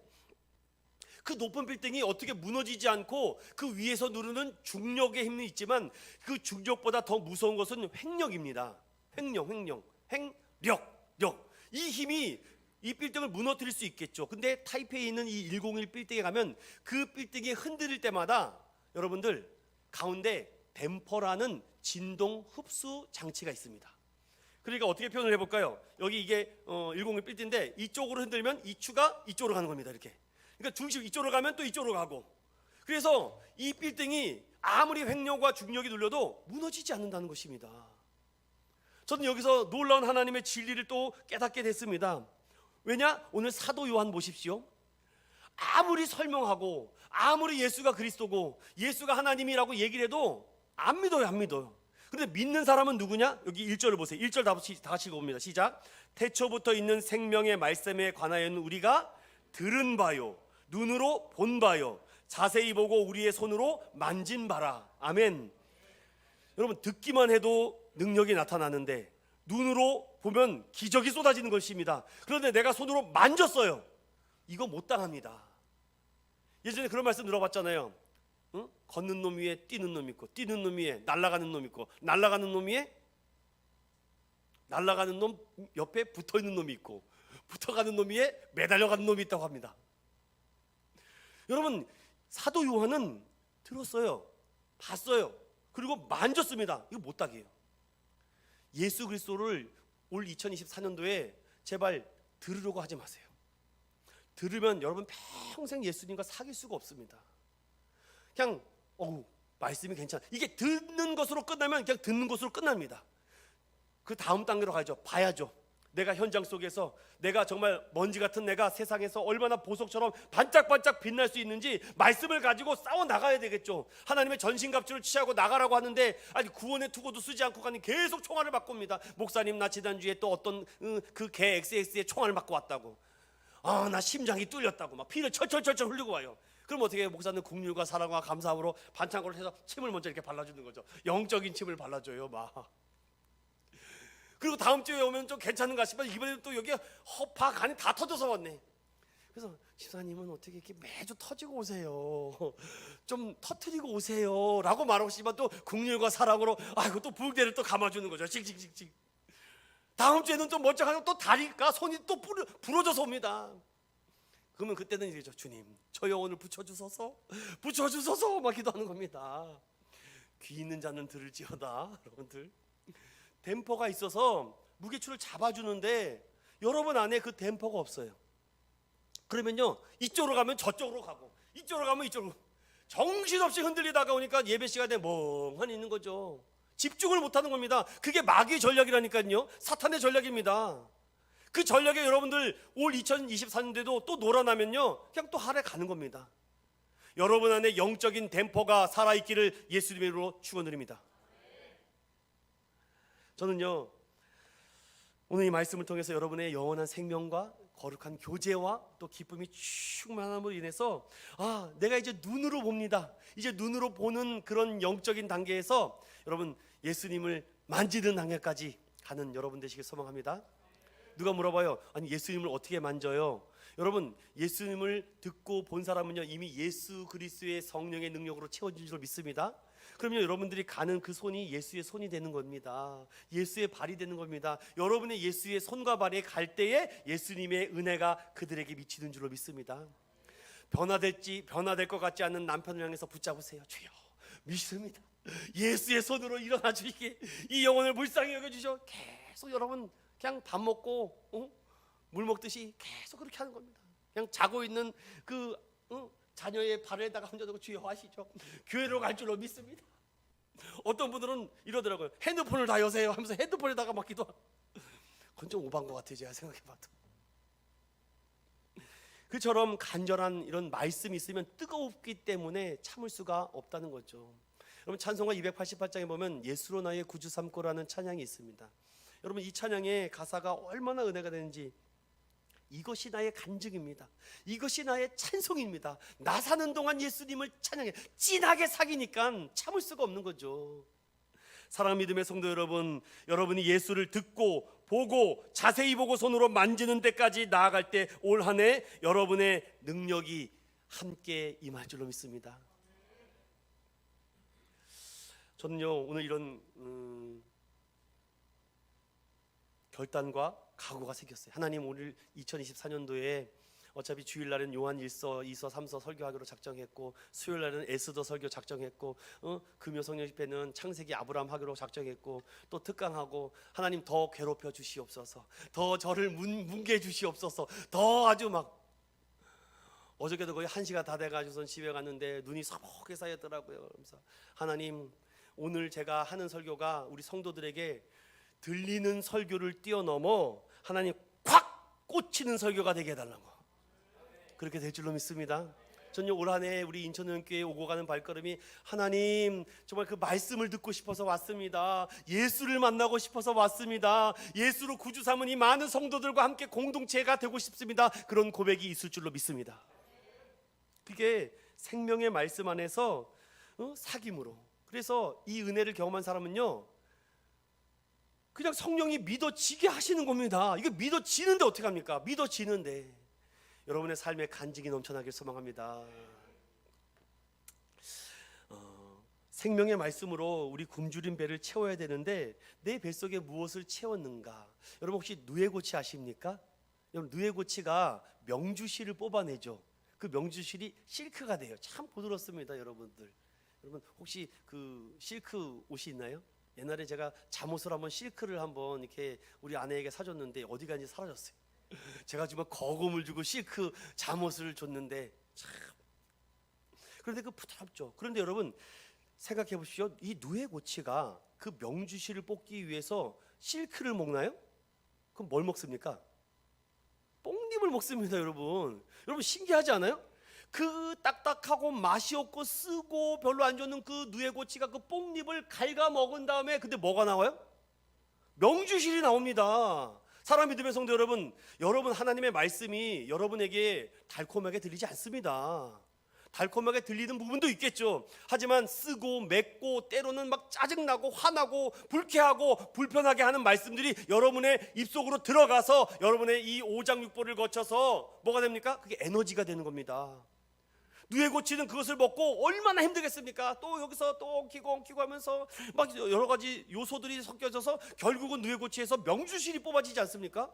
그 높은 빌딩이 어떻게 무너지지 않고 그 위에서 누르는 중력의 힘은 있지만 그 중력보다 더 무서운 것은 횡력입니다. 횡력. 이 힘이 이 빌딩을 무너뜨릴 수 있겠죠. 근데 타이페이에 있는 이 101 빌딩에 가면 그 빌딩이 흔들릴 때마다 여러분들 가운데 댐퍼라는 진동 흡수 장치가 있습니다. 그러니까 어떻게 표현을 해볼까요? 여기 이게 101 빌딩인데 이쪽으로 흔들면 이 추가 이쪽으로 가는 겁니다. 이렇게. 그러니까 중심 이쪽으로 가면 또 이쪽으로 가고. 그래서 이 빌딩이 아무리 횡력과 중력이 눌려도 무너지지 않는다는 것입니다. 저는 여기서 놀라운 하나님의 진리를 또 깨닫게 됐습니다. 왜냐? 오늘 사도 요한 보십시오. 아무리 설명하고 아무리 예수가 그리스도고 예수가 하나님이라고 얘기를 해도 안 믿어요. 그런데 믿는 사람은 누구냐? 여기 1절을 보세요. 1절 다 같이 읽어봅니다. 시작. 태초부터 있는 생명의 말씀에 관하여는 우리가 들은 바요, 눈으로 본 바요, 자세히 보고 우리의 손으로 만진 바라. 아멘. 여러분, 듣기만 해도 능력이 나타나는데 눈으로 보면 기적이 쏟아지는 것입니다. 그런데 내가 손으로 만졌어요. 이거 못 당합니다. 예전에 그런 말씀 들어봤잖아요. 응? 걷는 놈 위에 뛰는 놈 있고, 뛰는 놈 위에 날아가는 놈 있고, 날아가는 놈 위에 날아가는 놈 옆에 붙어있는 놈이 있고, 붙어가는 놈 위에 매달려가는 놈이 있다고 합니다. 여러분, 사도 요한은 들었어요, 봤어요, 그리고 만졌습니다. 이거 못하게요. 예수 그리스도를 올 2024년도에 제발 들으려고 하지 마세요. 들으면 여러분 평생 예수님과 사귈 수가 없습니다. 그냥 말씀이 괜찮아, 이게 듣는 것으로 끝나면 그냥 듣는 것으로 끝납니다. 그 다음 단계로 가죠. 봐야죠. 내가 현장 속에서 내가 정말 먼지 같은 내가 세상에서 얼마나 보석처럼 반짝반짝 빛날 수 있는지 말씀을 가지고 싸워 나가야 되겠죠. 하나님의 전신갑주를 취하고 나가라고 하는데 아니 구원의 투구도 쓰지 않고 가니 계속 총알을 맞고 옵니다. 목사님, 나 지난주에 또 어떤 그 개 XX에 총알을 맞고 왔다고, 나 심장이 뚫렸다고 막 피를 철철철철 흘리고 와요. 그럼 어떻게 해요? 목사는 국률과 사랑과 감사함으로 반창고를 해서 침을 먼저 이렇게 발라주는 거죠. 영적인 침을 발라줘요 막. 그리고 다음 주에 오면 좀 괜찮은가 싶으면 이번에는 또 여기 허파 간이 다 터져서 왔네. 그래서 집사님은 어떻게 이렇게 매주 터지고 오세요? 좀 터트리고 오세요 라고 말하고 싶지만 또 국률과 사랑으로 아이고 또 부엌대를 또 감아주는 거죠. 칙칙칙칙. 다음 주에는 좀 멀쩡하고 또 다리가 손이 또 부러져서 옵니다. 그러면 그때는 이제 주님 저 영혼을 붙여주소서 막 기도하는 겁니다. 귀 있는 자는 들을지어다. 여러분들, 댐퍼가 있어서 무게추를 잡아주는데 여러분 안에 그 댐퍼가 없어요. 그러면요 이쪽으로 가면 저쪽으로 가고 이쪽으로 가면 이쪽으로, 정신없이 흔들리다가 오니까 예배 시간에 멍하니 있는 거죠. 집중을 못하는 겁니다. 그게 마귀의 전략이라니까요. 사탄의 전략입니다. 그 전략에 여러분들 올 2024년도에도 또 놀아나면요 그냥 또 하래 가는 겁니다. 여러분 안에 영적인 댐퍼가 살아있기를 예수님의 이름으로 축원드립니다. 저는요 오늘 이 말씀을 통해서 여러분의 영원한 생명과 거룩한 교제와 또 기쁨이 충만함으로 인해서 내가 이제 눈으로 봅니다. 이제 눈으로 보는 그런 영적인 단계에서 여러분 예수님을 만지는 단계까지 가는 여러분 되시길 소망합니다. 누가 물어봐요. 아니 예수님을 어떻게 만져요? 여러분, 예수님을 듣고 본 사람은요 이미 예수 그리스도의 성령의 능력으로 채워진 줄 믿습니다. 그러면 여러분들이 가는 그 손이 예수의 손이 되는 겁니다. 예수의 발이 되는 겁니다. 여러분의 예수의 손과 발이 갈 때에 예수님의 은혜가 그들에게 미치는 줄로 믿습니다. 변화될 것 같지 않은 남편을 향해서 붙잡으세요. 주여, 믿습니다. 예수의 손으로 일어나 주시게 이 영혼을 불쌍히 여겨주셔. 계속 여러분 그냥 밥 먹고 물 먹듯이 계속 그렇게 하는 겁니다. 그냥 자고 있는 그 자녀의 발에다가 얹어두고 주여 하시죠. 교회로 갈 줄로 믿습니다. 어떤 분들은 이러더라고요. 핸드폰을 다 여세요 하면서 핸드폰에다가 막 기도하고. 그건 좀 오반 것 같아요, 제가 생각해봐도. 그처럼 간절한 이런 말씀이 있으면 뜨겁기 때문에 참을 수가 없다는 거죠. 여러분, 찬송가 288장에 보면 예수로 나의 구주 삼고라는 찬양이 있습니다. 여러분, 이 찬양의 가사가 얼마나 은혜가 되는지, 이것이 나의 간증입니다. 이것이 나의 찬송입니다. 나 사는 동안 예수님을 찬양해. 진하게 사귀니까 참을 수가 없는 거죠. 사랑하는 믿음의 성도 여러분, 여러분이 예수를 듣고 보고 자세히 보고 손으로 만지는 데까지 나아갈 때 올 한 해 여러분의 능력이 함께 임할 줄로 믿습니다. 저는요 오늘 이런 결단과 각오가 생겼어요. 하나님, 오늘 2024년도에 어차피 주일날은 요한 1서, 2서, 3서 설교하기로 작정했고, 수요일날은 에스더 설교 작정했고, 금요 성령 집회는 창세기 아브라함 하기로 작정했고, 또 특강하고, 하나님 더 괴롭혀 주시옵소서, 더 저를 뭉개 주시옵소서, 더 아주 막. 어저께도 거의 1시가 다 돼가지고선 집에 갔는데 눈이 서먹하게 쌓였더라고요. 그래서 하나님, 오늘 제가 하는 설교가 우리 성도들에게 들리는 설교를 뛰어넘어 하나님 콱 꽂히는 설교가 되게 해달라고, 그렇게 될 줄로 믿습니다. 저는 올 한 해 우리 인천은교회에 오고 가는 발걸음이, 하나님 정말 그 말씀을 듣고 싶어서 왔습니다. 예수를 만나고 싶어서 왔습니다. 예수로 구주 삼은 이 많은 성도들과 함께 공동체가 되고 싶습니다. 그런 고백이 있을 줄로 믿습니다. 그게 생명의 말씀 안에서 사귐으로. 그래서 이 은혜를 경험한 사람은요 그냥 성령이 믿어지게 하시는 겁니다. 이거 믿어지는데 어떻게 합니까? 믿어지는데 여러분의 삶에 간증이 넘쳐나길 소망합니다. 생명의 말씀으로 우리 굶주린 배를 채워야 되는데 내 뱃속에 무엇을 채웠는가? 여러분 혹시 누에고치 아십니까? 여러분 누에고치가 명주실을 뽑아내죠. 그 명주실이 실크가 돼요. 참 부드럽습니다, 여러분들. 여러분 혹시 그 실크 옷이 있나요? 옛날에 제가 잠옷을 한번 실크를 한번 이렇게 우리 아내에게 사줬는데 어디 갔는지 사라졌어요. 제가 정말 거금을 주고 실크 잠옷을 줬는데 참. 그런데 그 부드럽죠. 그런데 여러분 생각해 보십시오. 이 누에고치가 그 명주실을 뽑기 위해서 실크를 먹나요? 그럼 뭘 먹습니까? 뽕잎을 먹습니다, 여러분. 여러분 신기하지 않아요? 그 딱딱하고 맛이 없고 쓰고 별로 안 좋는 그 누에고치가 그 뽕잎을 갉아 먹은 다음에 근데 뭐가 나와요? 명주실이 나옵니다. 사랑 믿음의 성도 여러분, 여러분 하나님의 말씀이 여러분에게 달콤하게 들리지 않습니다. 달콤하게 들리는 부분도 있겠죠. 하지만 쓰고 맵고 때로는 막 짜증나고 화나고 불쾌하고 불편하게 하는 말씀들이 여러분의 입속으로 들어가서 여러분의 이 오장육부를 거쳐서 뭐가 됩니까? 그게 에너지가 되는 겁니다. 누에고치는 그것을 먹고 얼마나 힘들겠습니까? 또 여기서 또 엉키고 하면서 막 여러 가지 요소들이 섞여져서 결국은 누에고치에서 명주실이 뽑아지지 않습니까?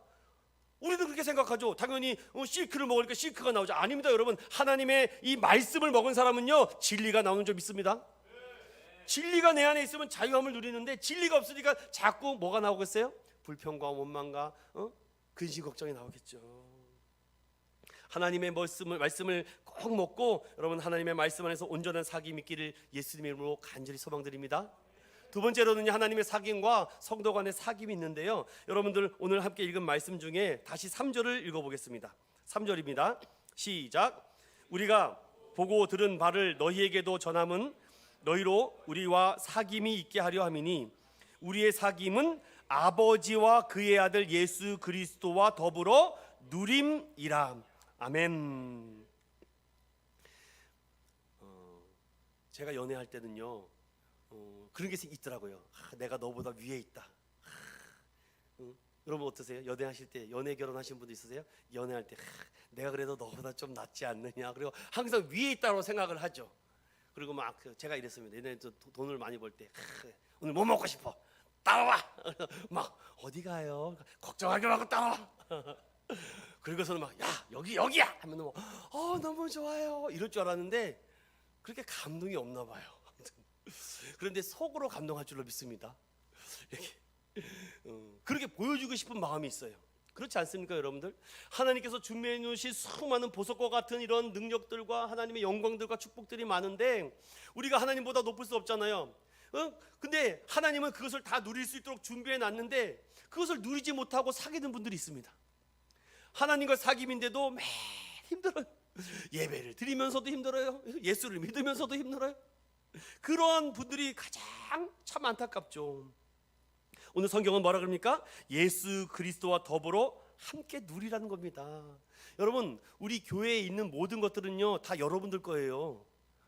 우리는 그렇게 생각하죠. 당연히 실크를 먹으니까 실크가 나오죠. 아닙니다, 여러분. 하나님의 이 말씀을 먹은 사람은요 진리가 나오는 줄 믿습니다. 진리가 내 안에 있으면 자유함을 누리는데 진리가 없으니까 자꾸 뭐가 나오겠어요? 불평과 원망과 근심 걱정이 나오겠죠. 하나님의 말씀을 꼭 먹고 여러분 하나님의 말씀 안에서 온전한 사귐 있기를 예수님의 이름으로 간절히 소망드립니다. 두 번째로는 하나님의 사귐과 성도 간의 사귐이 있는데요. 여러분들 오늘 함께 읽은 말씀 중에 다시 3절을 읽어보겠습니다. 3절입니다. 시작. 우리가 보고 들은 바를 너희에게도 전함은 너희로 우리와 사귐이 있게 하려 함이니 우리의 사귐은 아버지와 그의 아들 예수 그리스도와 더불어 누림이라. 아멘. 제가 연애할 때는요 그런 게 있더라고요. 내가 너보다 위에 있다. 여러분 어떠세요? 연애하실 때, 연애 결혼하신 분도 있으세요? 연애할 때 내가 그래도 너보다 좀 낫지 않느냐, 그리고 항상 위에 있다고 생각을 하죠. 그리고 막 제가 이랬습니다. 옛날에 돈을 많이 벌 때 오늘 뭐 먹고 싶어? 따라와. 막 어디 가요? 걱정하지 말고 따라와. 그리고서는 막 야 여기야 하면 뭐 너무 좋아요 이럴 줄 알았는데 그렇게 감동이 없나 봐요. 그런데 속으로 감동할 줄로 믿습니다. 이렇게 그렇게 보여주고 싶은 마음이 있어요. 그렇지 않습니까, 여러분들? 하나님께서 준비해 놓으신 수많은 보석과 같은 이런 능력들과 하나님의 영광들과 축복들이 많은데 우리가 하나님보다 높을 수 없잖아요. 근데 하나님은 그것을 다 누릴 수 있도록 준비해 놨는데 그것을 누리지 못하고 사귀는 분들이 있습니다. 하나님과 사귐인데도 매일 힘들어요. 예배를 드리면서도 힘들어요. 예수를 믿으면서도 힘들어요. 그런 분들이 가장 참 안타깝죠. 오늘 성경은 뭐라 그럽니까? 예수 그리스도와 더불어 함께 누리라는 겁니다. 여러분, 우리 교회에 있는 모든 것들은요 다 여러분들 거예요.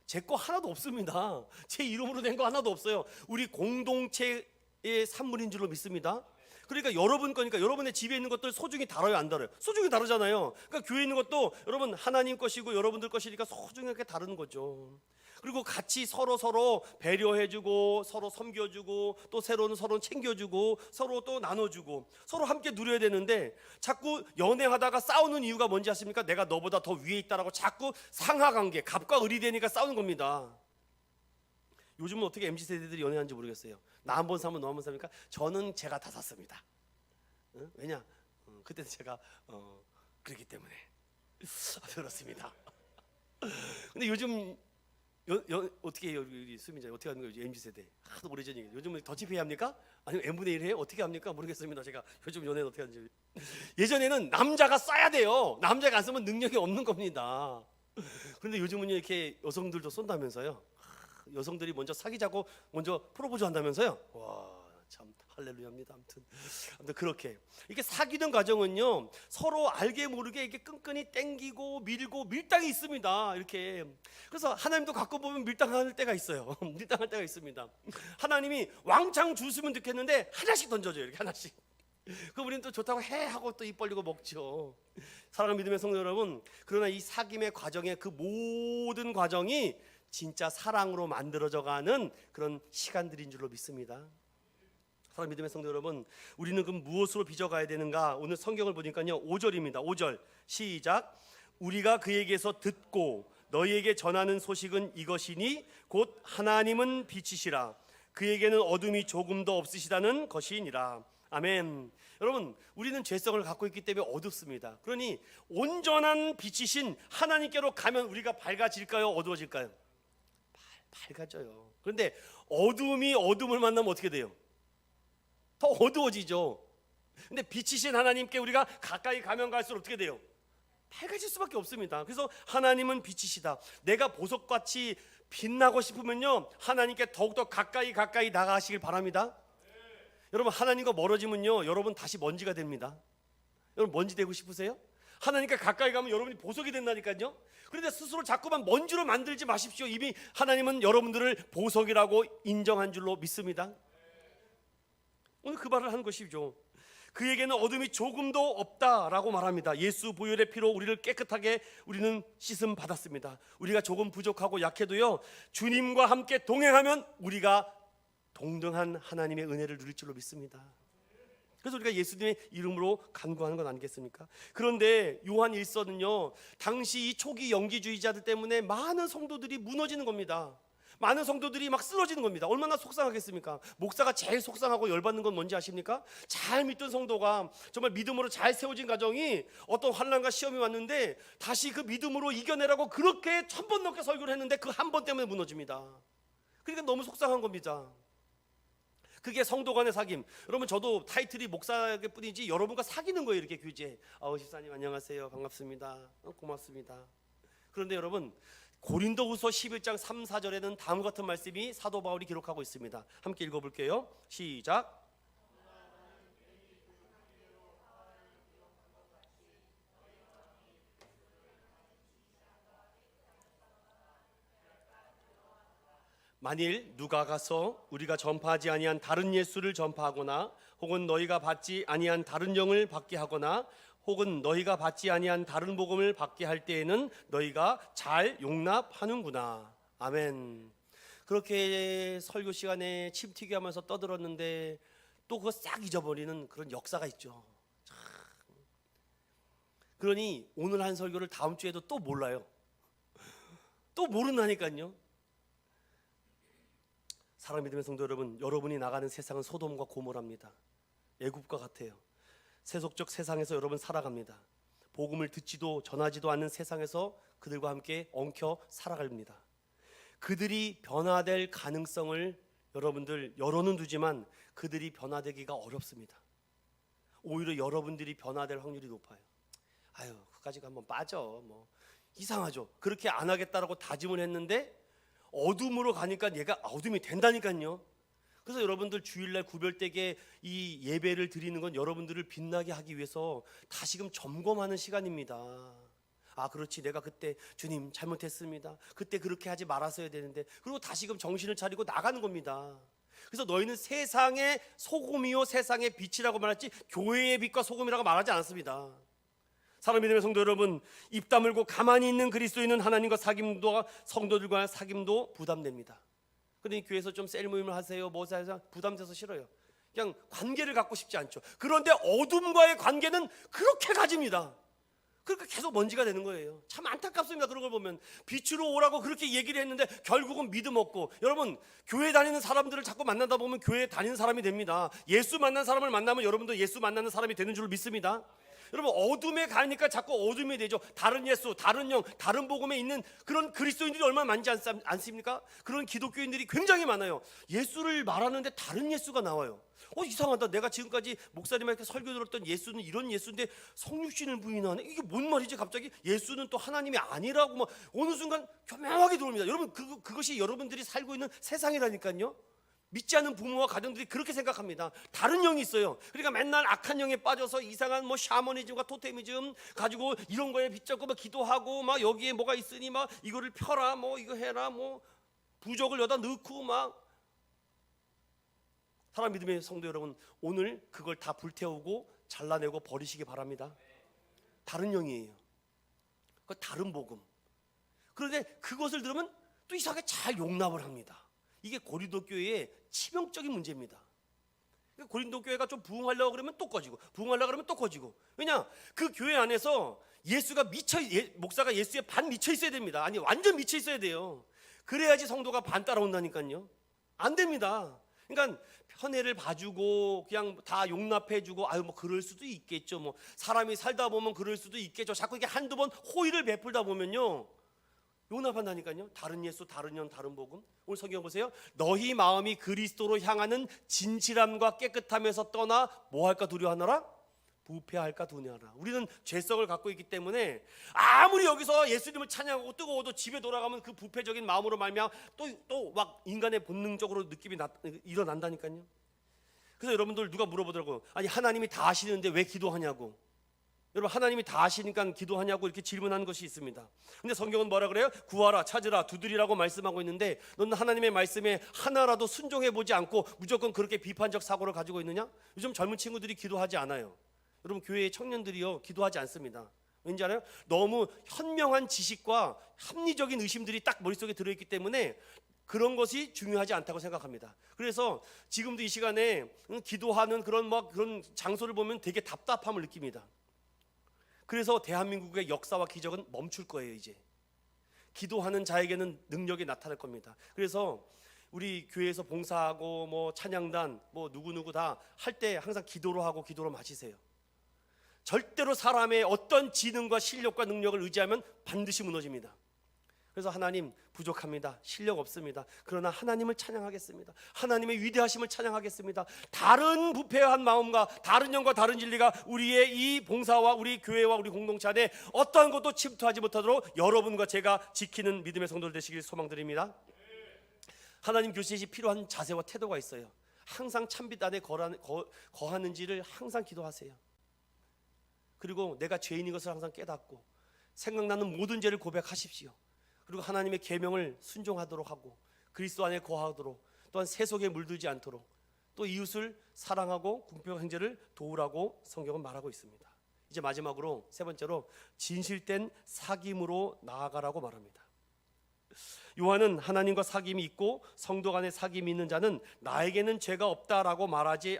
제 거 하나도 없습니다. 제 이름으로 된 거 하나도 없어요. 우리 공동체의 산물인 줄로 믿습니다. 그러니까 여러분 거니까 여러분의 집에 있는 것들 소중히 다뤄요, 안 다뤄요? 소중히 다르잖아요. 그러니까 교회에 있는 것도 여러분 하나님 것이고 여러분들 것이니까 소중하게 다루는 거죠. 그리고 같이 서로 배려해주고 서로 섬겨주고 또 서로는 챙겨주고 서로 또 나눠주고 서로 함께 누려야 되는데 자꾸 연애하다가 싸우는 이유가 뭔지 아십니까? 내가 너보다 더 위에 있다라고 자꾸 상하관계, 갑과 을이 되니까 싸우는 겁니다. 요즘은 어떻게 MZ세대들이 연애하는지 모르겠어요. 나 한 번 사면 너 한 번 삽니까? 저는 제가 다 샀습니다. 왜냐? 그때는 제가 그렇기 때문에 그렇습니다. 근데 요즘 어떻게 해요? 우리 수민자 어떻게 하는 거예요? MZ세대 하도 오래전 얘기. 요즘은 더치페이 합니까? 아니면 n분의 1 해요? 어떻게 합니까? 모르겠습니다. 제가 요즘 연애는 어떻게 하는지. 예전에는 남자가 써야 돼요. 남자가 안 쓰면 능력이 없는 겁니다. 그런데 요즘은 이렇게 여성들도 쏜다면서요. 여성들이 먼저 사귀자고 먼저 프로포즈 한다면서요. 와, 참 할렐루야입니다. 아무튼 그렇게 이게 사귀는 과정은요 서로 알게 모르게 이게 끈끈이 땡기고 밀고 밀당이 있습니다. 이렇게. 그래서 하나님도 가끔 보면 밀당할 때가 있어요. 밀당할 때가 있습니다. 하나님이 왕창 주시면 좋겠는데 하나씩 던져줘요. 이렇게 하나씩. 그럼 우리는 또 좋다고 해 하고 또 입 벌리고 먹죠. 사랑하는 믿음의 성도 여러분, 그러나 이 사귐의 과정의 그 모든 과정이 진짜 사랑으로 만들어져 가는 그런 시간들인 줄로 믿습니다. 사랑하는 믿음의 성도 여러분, 우리는 그럼 무엇으로 빚어가야 되는가? 오늘 성경을 보니까요 5절입니다. 5절 시작. 우리가 그에게서 듣고 너희에게 전하는 소식은 이것이니 곧 하나님은 빛이시라 그에게는 어둠이 조금도 없으시다는 것이니라. 아멘. 여러분, 우리는 죄성을 갖고 있기 때문에 어둡습니다. 그러니 온전한 빛이신 하나님께로 가면 우리가 밝아질까요? 어두워질까요? 밝아져요. 그런데 어둠이 어둠을 만나면 어떻게 돼요? 더 어두워지죠. 근데 빛이신 하나님께 우리가 가까이 가면 갈수록 어떻게 돼요? 밝아질 수밖에 없습니다. 그래서 하나님은 빛이시다. 내가 보석같이 빛나고 싶으면요 하나님께 더욱더 가까이 나가시길 바랍니다. 여러분, 하나님과 멀어지면요 여러분 다시 먼지가 됩니다. 여러분 먼지 되고 싶으세요? 하나님께 가까이 가면 여러분이 보석이 된다니까요. 그런데 스스로 자꾸만 먼지로 만들지 마십시오. 이미 하나님은 여러분들을 보석이라고 인정한 줄로 믿습니다. 오늘 그 말을 한 것이죠. 그에게는 어둠이 조금도 없다라고 말합니다. 예수 보혈의 피로 우리를 깨끗하게 우리는 씻음 받았습니다. 우리가 조금 부족하고 약해도요 주님과 함께 동행하면 우리가 동등한 하나님의 은혜를 누릴 줄로 믿습니다. 그래서 우리가 예수님의 이름으로 간구하는 건 아니겠습니까? 그런데 요한 1서는요 당시 이 초기 영지주의자들 때문에 많은 성도들이 무너지는 겁니다. 많은 성도들이 막 쓰러지는 겁니다. 얼마나 속상하겠습니까? 목사가 제일 속상하고 열받는 건 뭔지 아십니까? 잘 믿던 성도가 정말 믿음으로 잘 세워진 가정이 어떤 환난과 시험이 왔는데 다시 그 믿음으로 이겨내라고 그렇게 1000번 넘게 설교를 했는데 그 한 번 때문에 무너집니다. 그러니까 너무 속상한 겁니다. 그게 성도 간의 사귐. 여러분, 저도 타이틀이 목사일 뿐이지 여러분과 사귀는 거예요. 이렇게 교제. 집사님 안녕하세요. 반갑습니다. 고맙습니다. 그런데 여러분, 고린도후서 11장 3, 4절에는 다음 같은 말씀이 사도 바울이 기록하고 있습니다. 함께 읽어볼게요. 시작. 만일 누가 가서 우리가 전파하지 아니한 다른 예수를 전파하거나 혹은 너희가 받지 아니한 다른 영을 받게 하거나 혹은 너희가 받지 아니한 다른 복음을 받게 할 때에는 너희가 잘 용납하는구나. 아멘. 그렇게 설교 시간에 침 튀기 하면서 떠들었는데 또 그거 싹 잊어버리는 그런 역사가 있죠. 참. 그러니 오늘 한 설교를 다음 주에도 또 몰라요. 또 모른다니까요. 사랑 믿음의 성도 여러분, 여러분이 나가는 세상은 소돔과 고모라입니다. 애굽과 같아요. 세속적 세상에서 여러분 살아갑니다. 복음을 듣지도 전하지도 않는 세상에서 그들과 함께 엉켜 살아갑니다. 그들이 변화될 가능성을 여러분들 열어는 두지만 그들이 변화되기가 어렵습니다. 오히려 여러분들이 변화될 확률이 높아요. 아유, 그까지 한번 빠져. 뭐 이상하죠. 그렇게 안 하겠다라고 다짐을 했는데 어둠으로 가니까 얘가 어둠이 된다니까요. 그래서 여러분들 주일날 구별되게 이 예배를 드리는 건 여러분들을 빛나게 하기 위해서 다시금 점검하는 시간입니다. 아, 그렇지, 내가 그때 주님 잘못했습니다. 그때 그렇게 하지 말았어야 되는데. 그리고 다시금 정신을 차리고 나가는 겁니다. 그래서 너희는 세상의 소금이요 세상의 빛이라고 말했지 교회의 빛과 소금이라고 말하지 않습니다. 사랑 믿음의 성도 여러분, 입 다물고 가만히 있는 그리스도인은 하나님과 사귐도 성도들과 사귐도 부담됩니다. 그러니 교회에서 좀 셀 모임을 하세요, 뭐 하세요, 부담돼서 싫어요. 그냥 관계를 갖고 싶지 않죠. 그런데 어둠과의 관계는 그렇게 가집니다. 그러니까 계속 먼지가 되는 거예요. 참 안타깝습니다. 그런 걸 보면 빛으로 오라고 그렇게 얘기를 했는데 결국은 믿음 없고. 여러분, 교회 다니는 사람들을 자꾸 만나다 보면 교회 다니는 사람이 됩니다. 예수 만난 사람을 만나면 여러분도 예수 만나는 사람이 되는 줄 믿습니다. 여러분, 어둠에 가니까 자꾸 어둠이 되죠. 다른 예수, 다른 영, 다른 복음에 있는 그런 그리스도인들이 얼마나 많지 않습니까? 그런 기독교인들이 굉장히 많아요. 예수를 말하는데 다른 예수가 나와요. 이상하다. 내가 지금까지 목사님한테 설교 들었던 예수는 이런 예수인데 성육신을 부인하네. 이게 뭔 말이지? 갑자기 예수는 또 하나님이 아니라고 막 어느 순간 교묘하게 들어옵니다. 여러분, 그것이 여러분들이 살고 있는 세상이라니까요. 믿지 않는 부모와 가정들이 그렇게 생각합니다. 다른 영이 있어요. 그러니까 맨날 악한 영에 빠져서 이상한 뭐 샤머니즘과 토테미즘 가지고 이런 거에 빗잡고 막 기도하고 막 여기에 뭐가 있으니 막 이거를 펴라, 뭐 이거 해라, 뭐 부적을 여기다 넣고 막. 사랑 믿음의 성도 여러분, 오늘 그걸 다 불태우고 잘라내고 버리시기 바랍니다. 다른 영이에요. 그 다른 복음. 그런데 그것을 들으면 또 이상하게 잘 용납을 합니다. 이게 고린도 교회의 치명적인 문제입니다. 고린도 교회가 좀 부흥하려고 그러면 또 꺼지고, 부흥하려고 그러면 또 꺼지고. 왜냐? 그 교회 안에서 예수가 목사가 예수에 반 미쳐 있어야 됩니다. 아니, 완전 미쳐 있어야 돼요. 그래야지 성도가 반 따라온다니까요. 안 됩니다. 그러니까 편애를 봐주고 그냥 다 용납해주고, 아유 뭐 그럴 수도 있겠죠. 뭐 사람이 살다 보면 그럴 수도 있겠죠. 자꾸 이렇게 한두 번 호의를 베풀다 보면요, 용납한다니까요. 다른 예수, 다른 영, 다른 복음. 오늘 성경 보세요. 너희 마음이 그리스도로 향하는 진실함과 깨끗함에서 떠나 뭐 할까 두려워하노라? 부패할까 두려워하노라. 우리는 죄성을 갖고 있기 때문에 아무리 여기서 예수님을 찬양하고 뜨거워도 집에 돌아가면 그 부패적인 마음으로 말미암아 또 막 인간의 본능적으로 느낌이 일어난다니까요. 그래서 여러분들 누가 물어보더라고요. 아니, 하나님이 다 아시는데 왜 기도하냐고. 여러분, 하나님이 다 아시니까 기도하냐고 이렇게 질문하는 것이 있습니다. 근데 성경은 뭐라 그래요? 구하라, 찾으라, 두드리라고 말씀하고 있는데 너는 하나님의 말씀에 하나라도 순종해보지 않고 무조건 그렇게 비판적 사고를 가지고 있느냐? 요즘 젊은 친구들이 기도하지 않아요. 여러분, 교회의 청년들이요, 기도하지 않습니다. 왠지 알아요? 너무 현명한 지식과 합리적인 의심들이 딱 머릿속에 들어있기 때문에 그런 것이 중요하지 않다고 생각합니다. 그래서 지금도 이 시간에 기도하는 그런 장소를 보면 되게 답답함을 느낍니다. 그래서 대한민국의 역사와 기적은 멈출 거예요. 이제 기도하는 자에게는 능력이 나타날 겁니다. 그래서 우리 교회에서 봉사하고 뭐 찬양단 뭐 누구누구 다 할 때 항상 기도로 하고 기도로 마치세요. 절대로 사람의 어떤 지능과 실력과 능력을 의지하면 반드시 무너집니다. 그래서 하나님 부족합니다. 실력 없습니다. 그러나 하나님을 찬양하겠습니다. 하나님의 위대하심을 찬양하겠습니다. 다른 부패한 마음과 다른 영과 다른 진리가 우리의 이 봉사와 우리 교회와 우리 공동체 안에 어떠한 것도 침투하지 못하도록 여러분과 제가 지키는 믿음의 성도들 되시길 소망드립니다. 하나님 교시에 필요한 자세와 태도가 있어요. 항상 참빛 안에 거하는지를 항상 기도하세요. 그리고 내가 죄인인 것을 항상 깨닫고 생각나는 모든 죄를 고백하십시오. 그리고 하나님의 계명을 순종하도록 하고 그리스도 안에 거하도록, 또한 세속에 물들지 않도록, 또 이웃을 사랑하고 궁핍한 형제를 도우라고 성경은 말하고 있습니다. 이제 마지막으로 세 번째로 진실된 사귐으로 나아가라고 말합니다. 요한은 하나님과 사귐이 있고 성도 간에 사귐이 있는 자는 나에게는 죄가 없다라고 말하지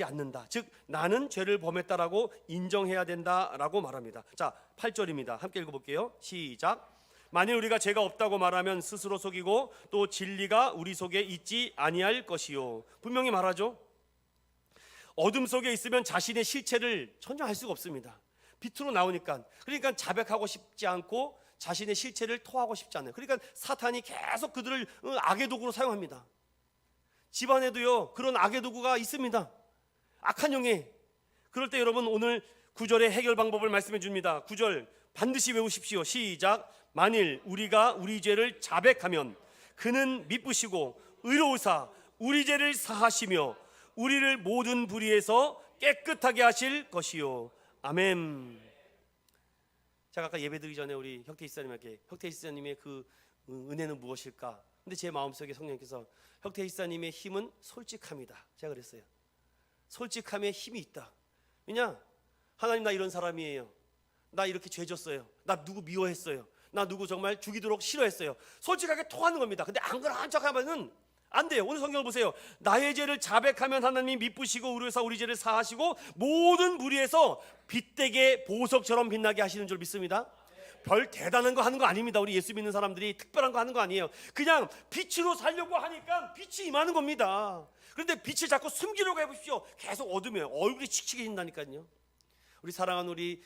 않는다. 즉 나는 죄를 범했다라고 인정해야 된다라고 말합니다. 자, 8절입니다. 함께 읽어볼게요. 시작. 만일 우리가 죄가 없다고 말하면 스스로 속이고 또 진리가 우리 속에 있지 아니할 것이요. 분명히 말하죠. 어둠 속에 있으면 자신의 실체를 전혀 알 수가 없습니다. 빛으로 나오니까. 그러니까 자백하고 싶지 않고 자신의 실체를 토하고 싶지 않아요. 그러니까 사탄이 계속 그들을 악의 도구로 사용합니다. 집안에도요 그런 악의 도구가 있습니다. 악한 영에. 그럴 때 여러분 오늘 9절의 해결 방법을 말씀해 줍니다. 9절 반드시 외우십시오. 시작. 만일 우리가 우리 죄를 자백하면 그는 미쁘시고 의로우사 우리 죄를 사하시며 우리를 모든 불의에서 깨끗하게 하실 것이요. 아멘. 제가 아까 예배드리기 전에 우리 혁태 이사님에게 혁태 이사님의 그 은혜는 무엇일까? 근데 제 마음속에 성령께서 혁태 이사님의 힘은 솔직함이다. 제가 그랬어요. 솔직함에 힘이 있다. 왜냐? 하나님 나 이런 사람이에요. 나 이렇게 죄 졌어요. 나 누구 미워했어요. 나 누구 정말 죽이도록 싫어했어요. 솔직하게 통하는 겁니다. 근데 안 그런 척하면은 안 돼요. 오늘 성경을 보세요. 나의 죄를 자백하면 하나님이 미쁘시고 의로우사 우리 죄를 사하시고 모든 불의에서 빛되게 보석처럼 빛나게 하시는 줄 믿습니다. 별 대단한 거 하는 거 아닙니다. 우리 예수 믿는 사람들이 특별한 거 하는 거 아니에요. 그냥 빛으로 살려고 하니까 빛이 임하는 겁니다. 그런데 빛을 자꾸 숨기려고 해보십시오. 계속 어두면 얼굴이 칙칙해진다니까요. 우리 사랑하는 우리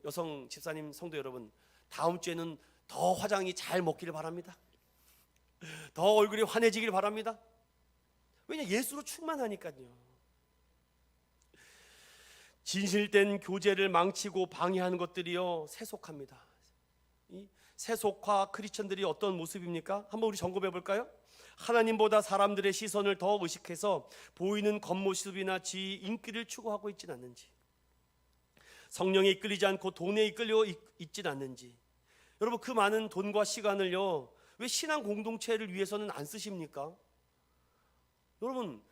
여성 집사님 성도 여러분, 다음 주에는 더 화장이 잘 먹기를 바랍니다. 더 얼굴이 환해지길 바랍니다. 왜냐? 예수로 충만하니까요. 진실된 교제를 망치고 방해하는 것들이요 세속합니다. 이 세속화 크리스천들이 어떤 모습입니까? 한번 우리 점검해 볼까요? 하나님보다 사람들의 시선을 더 의식해서 보이는 겉모습이나 지위, 인기를 추구하고 있지는 않는지, 성령에 이끌리지 않고 돈에 이끌려 있지는 않는지. 여러분 그 많은 돈과 시간을요 왜 신앙 공동체를 위해서는 안 쓰십니까? 여러분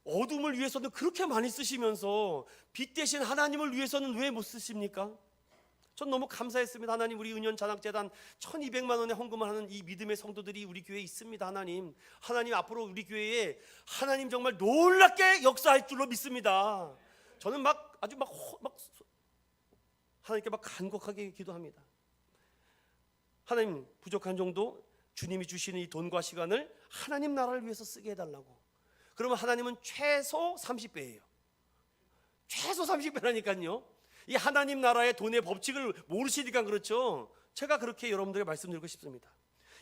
어둠을 위해서는 그렇게 많이 쓰시면서 빛 대신 하나님을 위해서는 왜 못 쓰십니까? 전 너무 감사했습니다. 하나님 우리 은연 잔학재단 1200만 원의 헌금을 하는 이 믿음의 성도들이 우리 교회에 있습니다. 하나님 앞으로 우리 교회에 하나님 정말 놀랍게 역사할 줄로 믿습니다. 저는 아주 하나님께 간곡하게 기도합니다. 하나님 부족한 정도 주님이 주시는 이 돈과 시간을 하나님 나라를 위해서 쓰게 해달라고. 그러면 하나님은 최소 30배예요. 최소 30배라니까요. 이 하나님 나라의 돈의 법칙을 모르시니까 그렇죠. 제가 그렇게 여러분들에게 말씀드리고 싶습니다.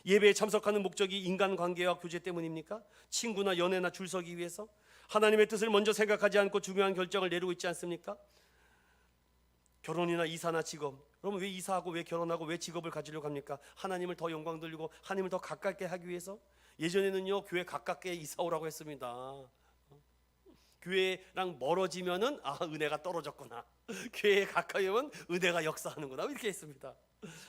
예배에 참석하는 목적이 인간관계와 교제 때문입니까? 친구나 연애나 줄 서기 위해서? 하나님의 뜻을 먼저 생각하지 않고 중요한 결정을 내리고 있지 않습니까? 결혼이나 이사나 직업. 그러면 왜 이사하고 왜 결혼하고 왜 직업을 가지려고 합니까? 하나님을 더 영광 돌리고 하나님을 더 가깝게 하기 위해서. 예전에는요 교회 가깝게 이사 오라고 했습니다. 교회랑 멀어지면은 은혜가 떨어졌구나. 교회에 가까이 오면 은혜가 역사하는구나. 이렇게 했습니다.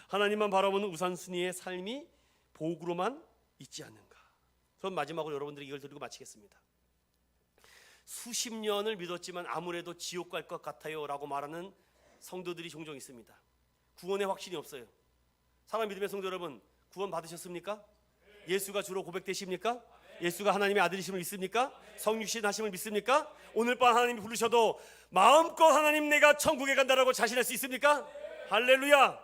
하나님만 바라보는 우선순위의 삶이 복으로만 있지 않는가. 그럼 마지막으로 여러분들이 이걸 드리고 마치겠습니다. 수십 년을 믿었지만 아무래도 지옥 갈 것 같아요 라고 말하는 성도들이 종종 있습니다. 구원의 확신이 없어요. 사랑 믿음의 성도 여러분, 구원 받으셨습니까? 예수가 주로 고백되십니까? 예수가 하나님의 아들이심을 믿습니까? 성육신 하심을 믿습니까? 오늘 밤 하나님이 부르셔도 마음껏 하나님 내가 천국에 간다라고 자신할 수 있습니까? 할렐루야.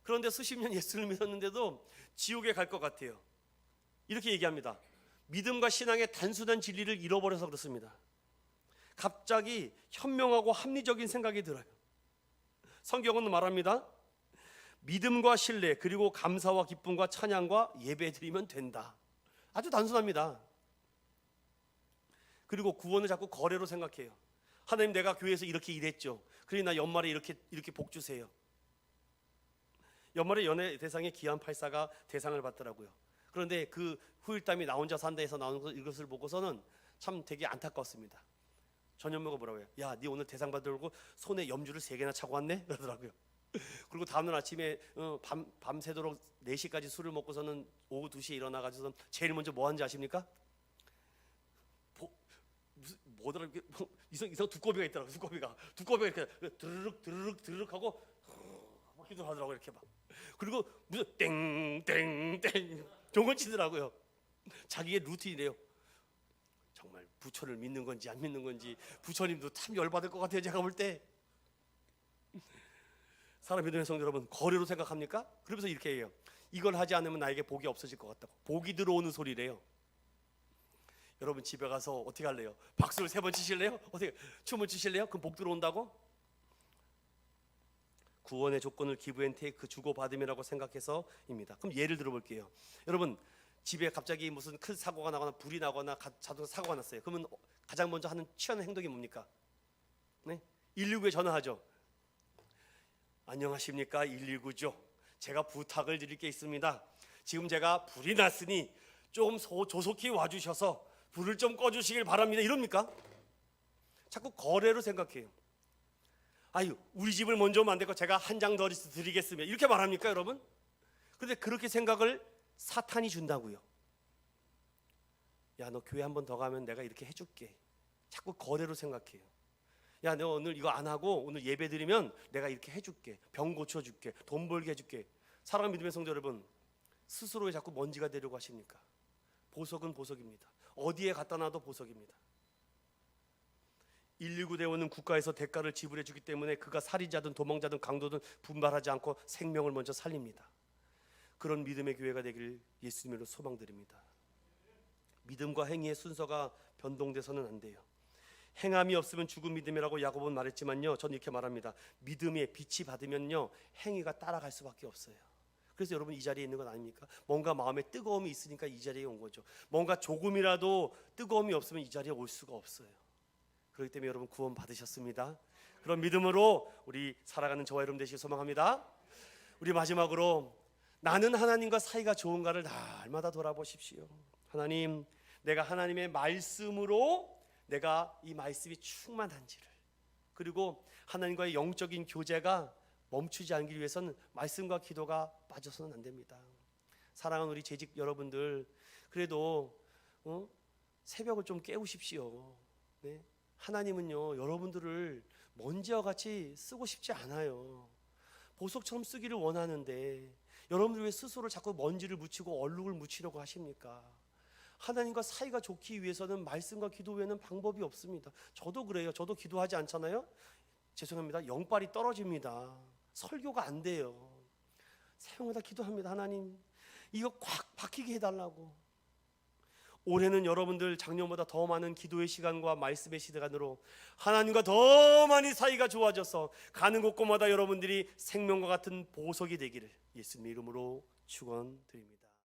그런데 수십 년 예수를 믿었는데도 지옥에 갈 것 같아요. 이렇게 얘기합니다. 믿음과 신앙의 단순한 진리를 잃어버려서 그렇습니다. 갑자기 현명하고 합리적인 생각이 들어요. 성경은 말합니다. 믿음과 신뢰 그리고 감사와 기쁨과 찬양과 예배 드리면 된다. 아주 단순합니다. 그리고 구원을 자꾸 거래로 생각해요. 하나님 내가 교회에서 이렇게 일했죠. 그러니 나 연말에 이렇게 복 주세요. 연말에 연예 대상의 기안84가 대상을 받더라고요. 그런데 그 후일담이 나 혼자 산다에서 나오는 이것을 보고서는 참 되게 안타까웠습니다. 전현무가 뭐라고 해요? 야, 네 오늘 대상 받으려고 손에 염주를 3개나 차고 왔네? 그러더라고요. 그리고 그리고 다음날 아침에 밤새도록 4시까지 술을 먹고서는 오후 2시에 일어나가지고선 제일 먼저 뭐 하는지 아십니까? 무슨 뭐더라, 이상 두꺼비가 있더라고. 두꺼비가 이렇게 드르륵 하고 막 기도하더라고, 이렇게 막. 그리고 무슨 땡땡땡 종을 치더라고요. 자기의 루틴이래요. 정말 부처를 믿는 건지 안 믿는 건지 부처님도 참 열받을 것 같아요. 제가 볼 때. 사랑 믿음의 성도 여러분, 거래로 생각합니까? 그러면서 이렇게 해요. 이걸 하지 않으면 나에게 복이 없어질 것 같다고. 복이 들어오는 소리래요. 여러분 집에 가서 어떻게 할래요? 박수를 3번 치실래요? 어떻게 춤을 추실래요? 그럼 복 들어온다고? 구원의 조건을 기브 앤 테이크, 주고받음이라고 생각해서입니다. 그럼 예를 들어볼게요. 여러분 집에 갑자기 무슨 큰 사고가 나거나 불이 나거나 자동차 사고가 났어요. 그러면 가장 먼저 하는 취하는 행동이 뭡니까? 네? 119에 전화하죠. 안녕하십니까, 119죠. 제가 부탁을 드릴 게 있습니다. 지금 제가 불이 났으니 좀 조속히 와주셔서 불을 좀 꺼주시길 바랍니다. 이럽니까? 자꾸 거래로 생각해요. 아유, 우리 집을 먼저 오면 안 되고 제가 한 장 더 드리겠습니다. 이렇게 말합니까, 여러분? 그런데 그렇게 생각을 사탄이 준다고요. 야, 너 교회 한 번 더 가면 내가 이렇게 해줄게. 자꾸 거래로 생각해요. 야, 너 오늘 이거 안 하고 오늘 예배 드리면 내가 이렇게 해줄게. 병 고쳐줄게. 돈 벌게 해줄게. 사랑하는 믿음의 성도 여러분, 스스로 왜 자꾸 먼지가 되려고 하십니까? 보석은 보석입니다. 어디에 갖다 놔도 보석입니다. 119 대원은 국가에서 대가를 지불해 주기 때문에 그가 살인자든 도망자든 강도든 분발하지 않고 생명을 먼저 살립니다. 그런 믿음의 교회가 되길 예수님으로 소망드립니다. 믿음과 행위의 순서가 변동돼서는 안 돼요. 행함이 없으면 죽은 믿음이라고 야고보는 말했지만요, 저는 이렇게 말합니다. 믿음의 빛이 받으면요 행위가 따라갈 수밖에 없어요. 그래서 여러분 이 자리에 있는 건 아닙니까? 뭔가 마음에 뜨거움이 있으니까 이 자리에 온 거죠. 뭔가 조금이라도 뜨거움이 없으면 이 자리에 올 수가 없어요. 그렇기 때문에 여러분 구원 받으셨습니다. 그런 믿음으로 우리 살아가는 저와 여러분 되시길 소망합니다. 우리 마지막으로 나는 하나님과 사이가 좋은가를 날마다 돌아보십시오. 하나님, 내가 하나님의 말씀으로 내가 이 말씀이 충만한지를, 그리고 하나님과의 영적인 교제가 멈추지 않기 위해서는 말씀과 기도가 빠져서는 안 됩니다. 사랑하는 우리 재직 여러분들, 그래도 새벽을 좀 깨우십시오. 네? 하나님은요 여러분들을 먼지와 같이 쓰고 싶지 않아요. 보석처럼 쓰기를 원하는데 여러분들 왜 스스로 자꾸 먼지를 묻히고 얼룩을 묻히려고 하십니까? 하나님과 사이가 좋기 위해서는 말씀과 기도 외에는 방법이 없습니다. 저도 그래요. 저도 기도하지 않잖아요. 죄송합니다. 영빨이 떨어집니다. 설교가 안 돼요. 새벽마다 기도합니다. 하나님, 이거 꽉 박히게 해달라고. 올해는 여러분들 작년보다 더 많은 기도의 시간과 말씀의 시간으로 하나님과 더 많이 사이가 좋아져서 가는 곳곳마다 여러분들이 생명과 같은 보석이 되기를 예수님 이름으로 축원드립니다.